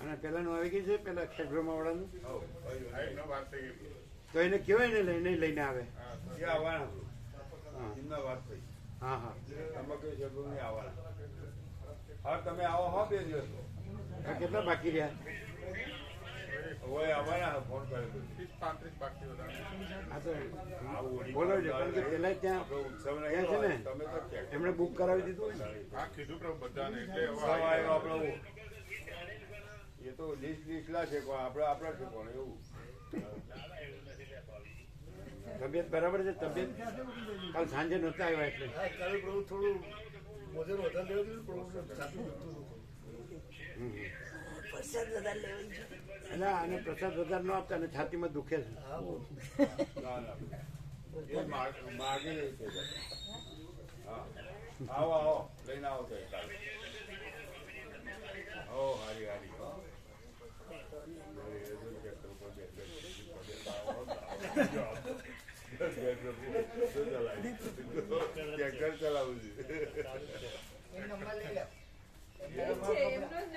અને પેલાનું આવી ગઈ છે, પેલા ખેડબ્રહ્મા વાળાનું. વાત થઈ ગઈ. તો એને કહેવાય ને લઈને આવે. એ આવવાના હા એમના વાત થઈ. હા હા. તમે કઈ શકું નહીં આવવાના. હા તમે આવો હો 2 દિવસ. આ કેટલા બાકી રહ્યા? હવે આવવાના ફોન કર્યો. આ તો બોલાવજો, કારણ કે પેલા ત્યાં ઉત્સવ ત્યાં છે ને તમે તો એમણે બુક કરાવી દીધું હોય ને. હા કીધું પ્રભુ બધાને એટલે આપણે એ તો લિસ્ટ છે કોણ આપણા છે કોણ એવું. તબિયત બરાબર છે? તબિયત કાલ સાંજે નહોતા આવ્યા એટલે. કાલે પ્રભુ થોડું વજન વધારે લેવું એટલે આને પ્રસાદ વધારે ન આપતા અને છાતીમાં દુખે છે. ના ના એ માગે છે. હા આવો આવો લઈને આવો તો કાલે. ઓ હારી હારી. ચલાવું છું. નંબર લઈ લો. એમનો જ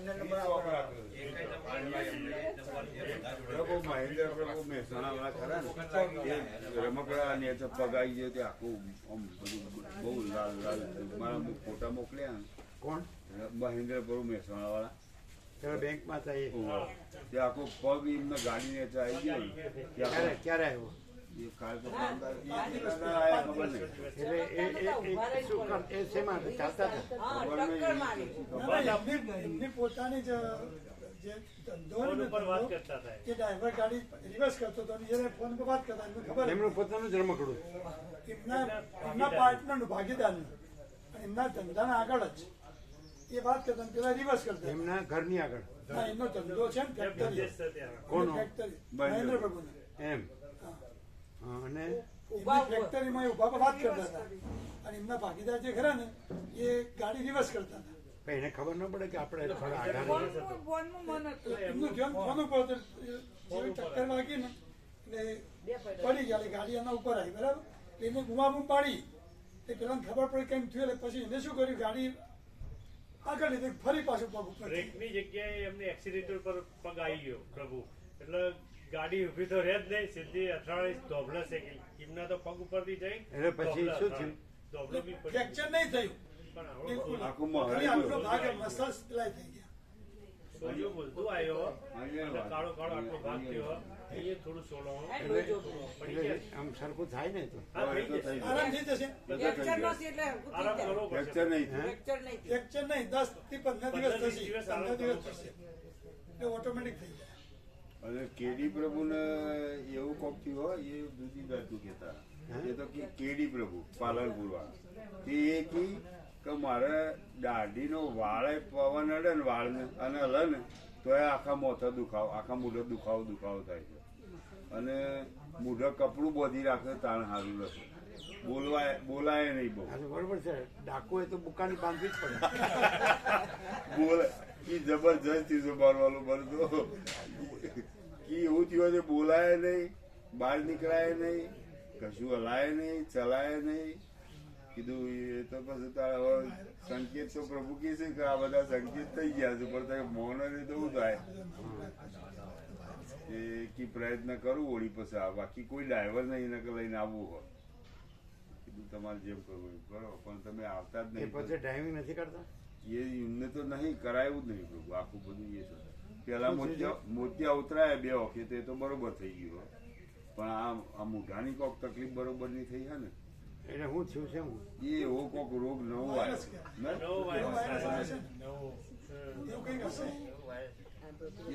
નંબર પ્રભુ મહેન્દ્ર પ્રભુ મહેસાણા વાળા ખરા ને, એ રમકડા ને તો પગ આવી ગયો તે આખું આમ બધું બહુ લાલ લાલ મારા ફોટા મોકલ્યા. કોણ? મહેન્દ્ર પ્રભુ મહેસાણા વાળા પેલા બેંકમાં હતા એ. તે આખો પગ એમને ગાડી ને આવી ગયો. ક્યારે આવ્યો? એ કાલ તો આયા ખબર નહીં. એટલે એ શું કામ? એ શેમાં ચાલતા હતા? એમની પોતાની જ જે ધંધો ને એ ડ્રાઈવર ગાડી રિવર્સ કરતો હતો અને જ્યારે ફોન પર વાત કરતા એમને ખબર એમનું પોતાનું જ રમકડું. એમના પાર્ટનરનું ભાગીદારનું અને એમના ધંધાના આગળ જ એ વાત કરતા પેલા રિવર્સ કરતા. એમના ઘરની આગળ. ના એમનો ધંધો છે ને ફેક્ટરી. કોનો? ફેક્ટરી મહેન્દ્ર પ્રભુને. એમ. હા, અને એમની ફેક્ટરીમાં એ ઉભા પર વાત કરતા હતા અને એમના ભાગીદાર જે ખરા ને એ ગાડી રિવર્સ કરતા હતા. પણ એને ખબર ન પડે કે આપણે થોડા આઘાત. ફોનમાં મન હતું. એમનું ધ્યાન ફોન ઉપર હતું. જેવી ટક્કર વાગી ને એટલે પડી ગયા. એટલે ગાડી એના ઉપર આવી બરાબર. એટલે એને ગુમાબૂમ પાડી. એ પેલા ખબર પડી કેમ થયું. એટલે પછી એને શું કર્યું, ગાડી આગળ લીધી, ફરી પાછું પગ ઉપર. બ્રેકની જગ્યાએ એમને એક્સિલેટર પર પગ આવી ગયો પ્રભુ. એટલે ગાડી ઊભી તો રહે જ નહીં, સીધી અથડાળી ધોબલા શેકી. એમના તો પગ ઉપરથી જઈ એટલે પછી શું થયું? ધોબલો બી પડી. ફ્રેક્ચર નહીં થયું પણ બિલકુલ. આખું ખાલી આટલો ભાગ મહારાજ મસલ્સ પેલા થઈ ગયા. સોજો બોલતું આવ્યો અને કાળો કાળો આટલો ભાગ થયો. અહીંયા થોડું સોલો પડી એટલે ગયા. આમ સરખું થાય ને તો હા, થઈ જશે. આરામ થઈ જશે. આરામ કરવો પડશે. ફ્રેક્ચર નહીં થયું. ફ્રેક્ચર નહીં 10 થી 15 દિવસ થશે. 15 દિવસ થશે એટલે ઓટોમેટિક થઈ જાય. અને કેડી પ્રભુને એવું કોક થયું હોય એ દૂધી જાતનું કહેતા. એ તો કેડી પ્રભુ પાલનપુર વાળા તે એ કી કે મારે દાઢીનો વાળે પવન અડે ને વાળને અને હલે ને તો એ આખા મોથા દુખાવો, આખા મૂઢો દુખાવો થાય છે. અને મૂઢો કપડું બોધી રાખે તાણ સારું રહેશે. બોલાય નહીં બહુ. આ તો બરોબર છે. ડાકુ એ તો બુકાની બાંધવી જ પડે. બોલે કી જબરજસ્ત ચીજો મારવાનું બનતો કી એવું થયું છે. બોલાય નહીં, બહાર નીકળાય નહીં, કશું હલાય નહીં, ચલાય નહીં. કીધું એ તો પછી તારા સંકેત તો પ્રભુ કહે છે કે આ બધા સંકેત થઈ ગયા છે, પણ તમે મૌન ને તો શું થાય એ કી પ્રયત્ન કરું ઓળી પછી આ બાકી કોઈ ડ્રાઈવર નહીં એને લઈને આવવું હોય. કીધું તમારે જેમ કરવું એમ કરો, પણ તમે આવતા જ એ નહીં. પછી ડ્રાઇવિંગ નથી કરતા. એ એમને તો નહીં કરાયું જ નહીં પ્રભુ. આખું બધું એ છે. પેલા મોતિયા ઉતરાયા 2 વખત એ તો બરોબર થઈ ગયું, પણ આ મૂઢાની કોક તકલીફ બરોબર નહીં થઈ હે ને એટલે હું થયું છે હું એ એવો કોક રોગ નવો આવ્યો. નવો વાયરસ આવે છે. એવું કંઈક હશે.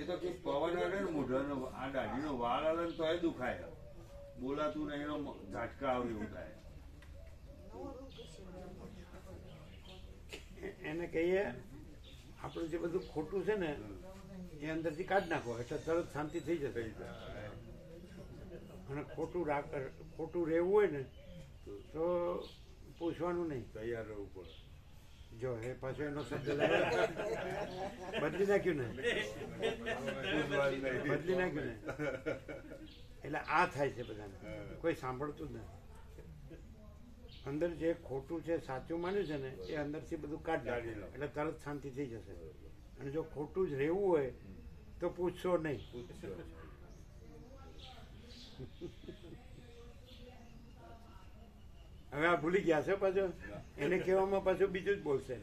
એ તો કે પવન અડે ને મૂઢાનો આ દાઢીનો વાળ અડે ને તો એ દુખાય, બોલાતું નહીં, એનો ઝાટકા આવે એવું થાય. એને કહીએ આપણું જે બધું ખોટું છે ને એ અંદરથી કાઢી નાખો એટલે તરત શાંતિ થઈ જશે. અને ખોટું રહેવું હોય ને તો પૂછવાનું નહીં, તૈયાર રહેવું પડે. જો એ પાછો એનો શબ્દ લાવ્યો બદલી નાખ્યું ને એટલે આ થાય છે બધાને, કોઈ સાંભળતું જ નથી. અંદર જે ખોટું છે સાચું માન્યું છે ને એ અંદરથી બધું કાઢી નાખે એટલે તરત શાંતિ થઈ જશે. અને જો ખોટું જ રહેવું હોય તો પૂછશો નહીં. હવે આ ભૂલી ગયા છે પાછો, એને કહેવામાં પાછું બીજું જ બોલશે,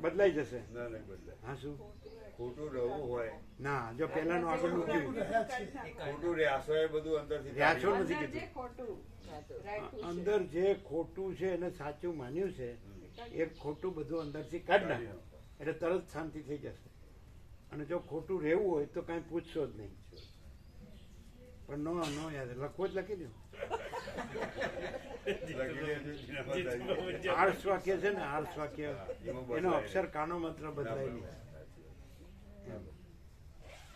બદલાઈ જશે. ના નહીં બદલાય. હા શું ખોટું રહેવું હોય, ના જો પેલાનું આગળનું કેવું ખોટું રહ્યા એ બધું અંદરથી રહ્યા નથી અંદર જે કીધું. ખોટું રાખ્યું છે. અંદર જે ખોટું છે એને સાચું માન્યું છે એ ખોટું બધું અંદરથી કાઢી નાખો એટલે તરત શાંતિ થઈ જશે. અને જો ખોટું રહેવું હોય તો કાંઈ પૂછશો જ નહીં. પણ નો યાદ લખવો જ લખી દો. આર્ષ વાક્ય છે ને, આર્ષ વાક્ય એનો અક્ષર કાનો માત્ર બદલાય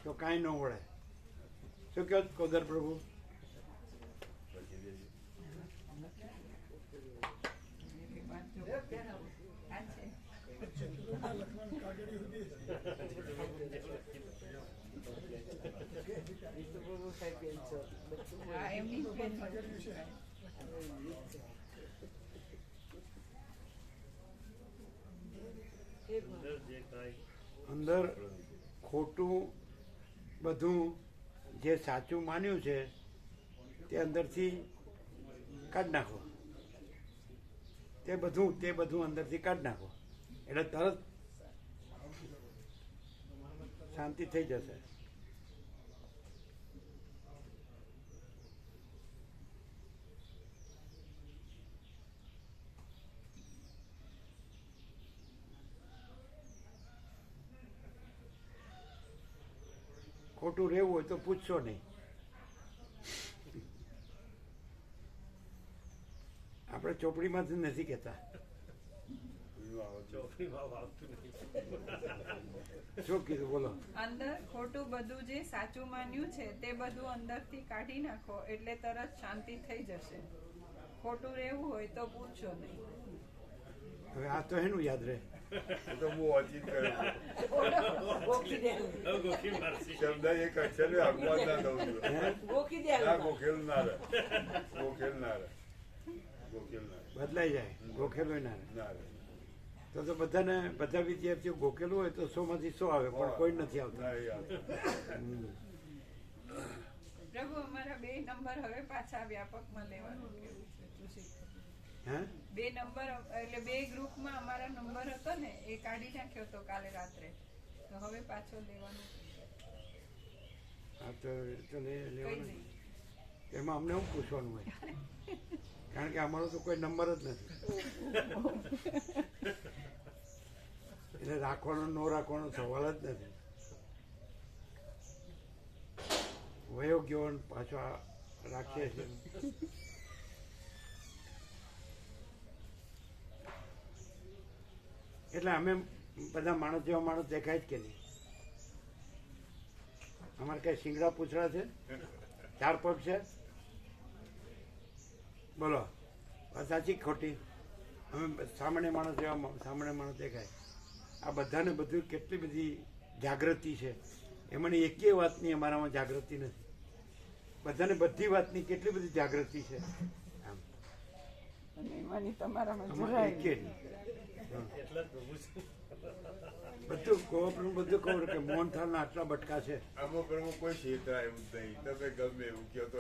તો કાંઈ ન વળે. શું કહો કોદર પ્રભુ? હા, એમની જ બેન છે. અંદર ખોટું બધું જે સાચું માન્યું છે તે અંદરથી કાઢી નાખો. તે બધું અંદરથી કાઢી નાખો એટલે તરત શાંતિ થઈ જશે. ખોટું રહેવું હોય તો પૂછશો નહીં. આપણે ચોપડીમાંથી નથી કહેતા. ચોકડીમાં વાવતું નહીં. શું કીધું બોલો? અંદર ખોટું બધું જે સાચું માન્યું છે તે બધું અંદરથી કાઢી નાખો એટલે તરત શાંતિ થઈ જશે. ખોટું રહેવું હોય તો પૂછો નહીં. હવે આ તો એનું યાદ રહે. તો હું વાંચી હવે ગોખી મારશે. શબ્દ એક અક્ષર આગમાં ના દઉં છું. ના ગોખેલ ના રહે. બદલાઈ જાય, ગોખેલું ના રહે. ના રહે. તો બધા વિદ્યાર્થીઓ ગોખેલું હોય તો 100 માંથી 100 આવે પણ કોઈ નથી આવતું. ના એ આવતું. હમ. પ્રભુ અમારા 2 નંબર હવે પાછા વ્યાપકમાં લેવાનું કેવું છે તુસી હે 2 નંબર એટલે 2 ગ્રુપમાં અમારા નંબર હતો ને એ કાઢી નાખ્યો તો કાલે રાત્રે તો હવે પાછો લેવાનો હા તો લેવાનું કઈ એમાં અમને શું પૂછવાનું હોય કારણ કે અમારો તો કોઈ નંબર જ નથી એટલે રાખવાનો ન રાખવાનો સવાલ જ નથી. વયો ગયો ને પાછો રાખીએ છીએ. એટલે અમે બધા માણસ જેવા માણસ દેખાય જ કે નહીં. અમારે કઈ શિંગડા પૂછડા છે, 4 પગ છે, બોલો વાત સાચી ખોટી? અમે સામાન્ય માણસ જેવા સામાન્ય માણસ દેખાય. આ બધાને બધું કેટલી બધી જાગૃતિ છે, એમાંની એકેય વાતની અમારામાં જાગૃતિ નથી. બધાને બધી વાતની કેટલી બધી જાગૃતિ છે, આમ અને એમાંની તમારામાં આમાં જરાય એકેય નહીં. એટલા જ પ્રભુ છે. બધું ગોપનું બધું ખબર કે મોહનથાળના આટલા બટકા છે. આમાં પ્રભુ કોઈ છેતરાય એવું જ નહીં. તમે ગમે એવું કહો તો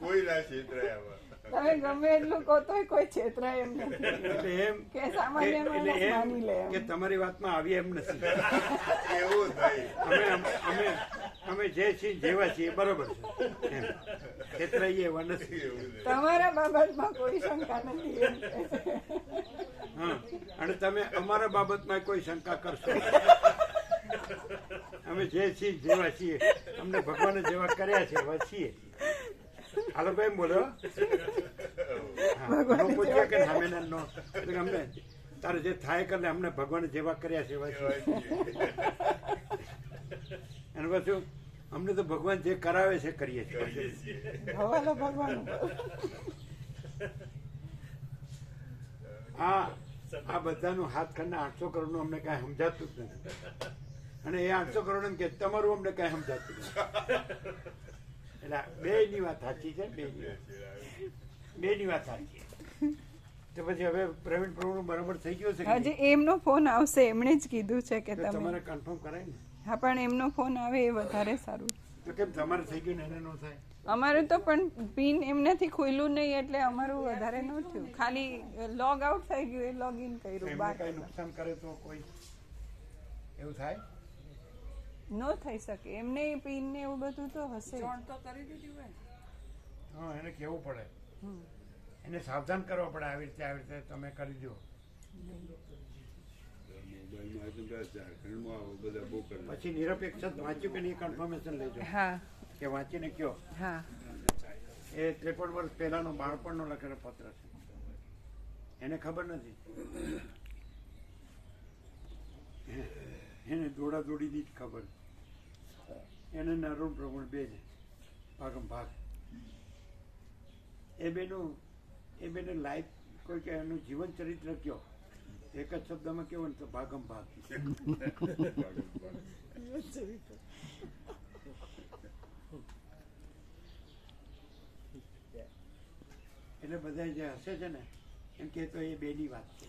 કોઈ ના છેતરાય આમાં. તમે ગમે એટલું કહો તોય કોઈ છેતરાય એમ નથી એટલે એમ કે સામાન્ય માણસ માની લે એમ. કે તમારી વાતમાં આવી એમ નથી. એવું નહીં. અમે જે છીએ જેવા છીએ બરોબર છે એમ છેતરાઈએ એવા નથી. એવું નહીં. તમારા બાબતમાં કોઈ શંકા નથી એમ કહે છે. હા, અને તમે અમારા બાબતમાં કોઈ શંકા કરશો નહીં. અમે જે છીએ જેવા છીએ, અમને ભગવાને જેવા કર્યા છે એવા છીએ. હાલો ભાઈ બોલો. હા, નો પૂછ્યા કે સામે નો એટલે અમને તારે જે થાય કરે અમને ભગવાને જેવા કર્યા છે એવા છીએ. અને પાછું અમને તો ભગવાન જે કરાવે છે કરીએ છીએ. હવાલો ભગવાન ઉપર. આ બધાનું હાથ ખંડના 800 કરોડનું અમને કાંઈ સમજાતું જ નથી. અને એ 800 કરોડ એમ કે તમારું અમને કાંઈ સમજાતું નથી. એટલે બેયની વાત સાચી છે. બેયની વાત સાચી. તો પછી હવે પ્રવીણ પ્રભુનું બરાબર થઈ ગયું છે કે હજી એમનો ફોન આવશે, એમણે જ કીધું છે કે નહીં? તમે તમારે કન્ફર્મ કરાય ને. હા પણ એમનો ફોન આવે એ વધારે સારું. તો કેમ તમારે થઈ ગયું ને એને ન થાય? અમારું તો પણ પિન એમનાથી ખુલ્લું નહીં એટલે અમારું વધારે ન થયું. ખાલી લોગ આઉટ થઈ ગયું, એ લોગ ઇન કર્યું. એમને કાંઈ નુકસાન કરે તો કોઈ એવું થાય? ન થઈ શકે એમને પિન ને એવું બધું તો હશે. હા, એને કહેવું પડે, એને સાવધાન કરવા પડે. આવી રીતે તમે કરી દો. મોબાઈલમાં ઝારખંડમાં આવું બધા બહુ કરે. પછી નિરપેક્ષ જ વાંચ્યું કે નહીં કન્ફર્મેશન લેજો હા કે વાંચીને કયો. હા એ 53 વર્ષ પહેલાનો બાળપણનો લખેલો પત્ર છે. એને ખબર નથી. એને દોડાદોડીની જ ખબર. એને અરુણ પ્રભુ બે છે ભાગમ ભાગ. એ બેને લાઈફ કોઈ કે એનું જીવન ચરિત્ર કયો એક જ શબ્દમાં કેવું ને તો ભાગમ ભાગ. એટલે બધા જે હસે છે ને એમ કે તો એ બેની વાત છે.